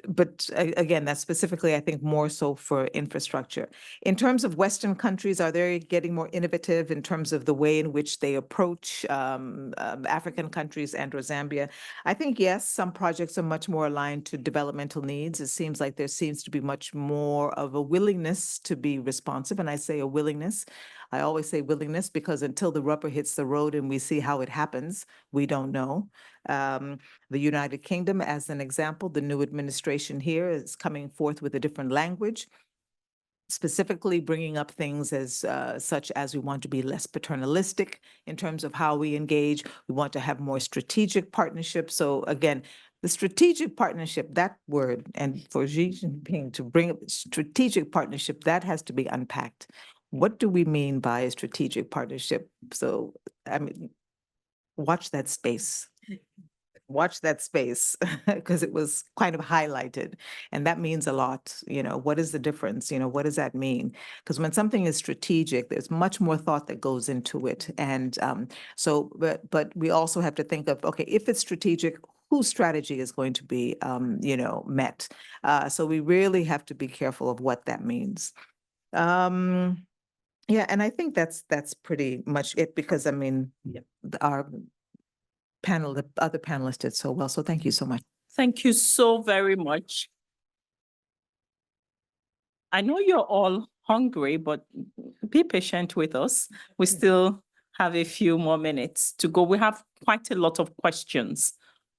but again, that's specifically, I think, more so for infrastructure. In terms of Western countries, are they getting more innovative in terms of the way in which they approach African countries and or Zambia? I think, yes, some projects are much more aligned to developmental needs. It seems like there seems to be much more of a willingness to be responsive. And I say a willingness. I always say willingness because until the rubber hits the road and we see how it happens, we don't know. The United Kingdom, as an example, the new administration here is coming forth with a different language, specifically bringing up things as such as we want to be less paternalistic in terms of how we engage. We want to have more strategic partnerships. So again, the strategic partnership, that word, and for Xi Jinping to bring up strategic partnership, that has to be unpacked. What do we mean by a strategic partnership? So, I mean, watch that space. Watch that space because it was kind of highlighted, and that means a lot. You know, what is the difference? You know, what does that mean? Because when something is strategic, there's much more thought that goes into it. And so, but we also have to think of, okay, if it's strategic, whose strategy is going to be, you know, met? So we really have to be careful of what that means. Yeah, and I think that's pretty much it because I mean, our panel, the other panelists did so well. So thank you so much. Thank you so very much. I know you're all hungry, but be patient with us. We still have a few more minutes to go. We have quite a lot of questions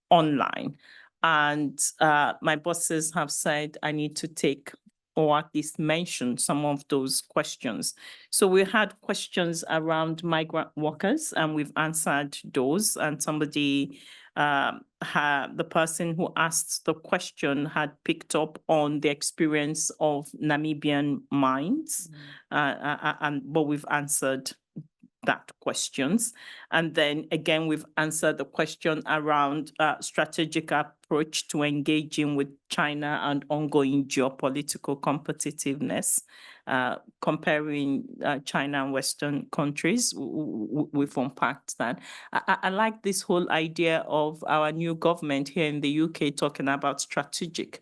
online, and my bosses have said I need to take or at least mention some of those questions. So we had questions around migrant workers, and we've answered those. And somebody, the person who asked the question had picked up on the experience of Namibian mines, but we've answered that questions. And then again, we've answered the question around strategic approach to engaging with China and ongoing geopolitical competitiveness, comparing China and Western countries. We've unpacked that. I like this whole idea of our new government here in the UK talking about strategic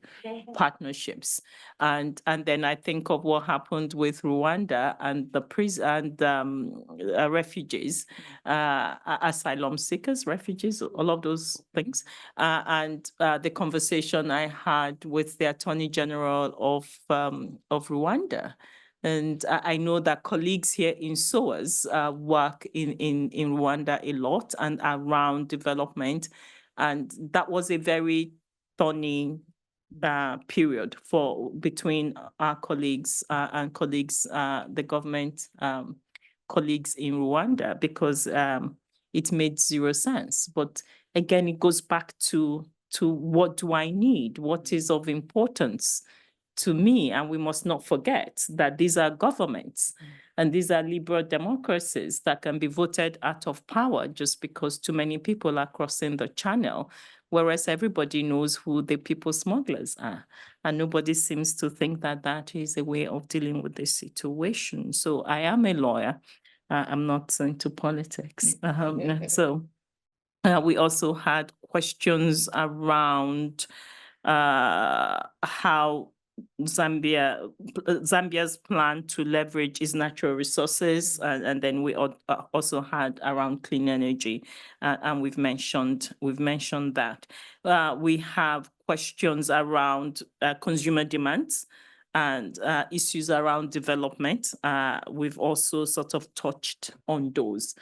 partnerships. And then I think of what happened with Rwanda and the refugees, asylum seekers, refugees, all of those things. And the conversation I had with the Attorney General of Rwanda. And I know that colleagues here in SOAS work in Rwanda a lot and around development. And that was a very thorny period between our colleagues and colleagues, the government colleagues in Rwanda, because it made zero sense. But again, it goes back to what do I need? What is of importance to me? And we must not forget that these are governments and these are liberal democracies that can be voted out of power just because too many people are crossing the channel, whereas everybody knows who the people smugglers are. And nobody seems to think that that is a way of dealing with the situation. So I am a lawyer. I'm not into politics. So we also had questions around how Zambia's plan to leverage its natural resources, and then we also had around clean energy, and we've mentioned that. We have questions around consumer demands and issues around development. We've also sort of touched on those.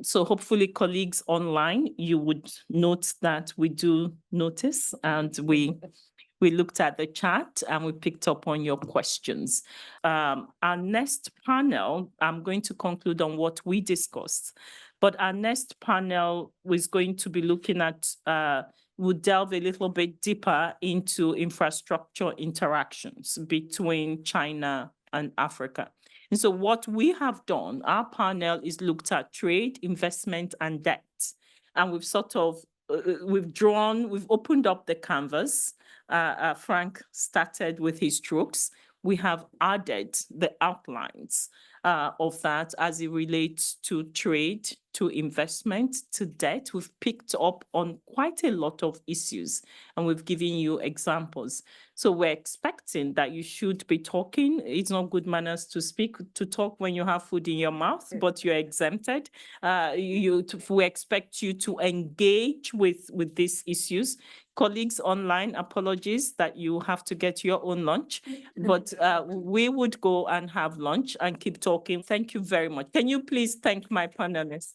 So hopefully colleagues online, you would note that we do notice, and we looked at the chat and we picked up on your questions. Our next panel, I'm going to conclude on what we discussed, but our next panel is going to be looking at, we'll delve a little bit deeper into infrastructure interactions between China and Africa. And so what we have done, our panel is looked at trade, investment, and debt. And we've sort of, we've opened up the canvas. Frank started with his strokes. We have added the outlines. of that as it relates to trade, to investment, to debt. We've picked up on quite a lot of issues, and we've given you examples. So we're expecting that you should be talking. It's not good manners to talk when you have food in your mouth, but you're exempted. We expect you to engage with these issues. Colleagues online, apologies that you have to get your own lunch, but we would go and have lunch and keep talking. Thank you very much. Can you please thank my panelists?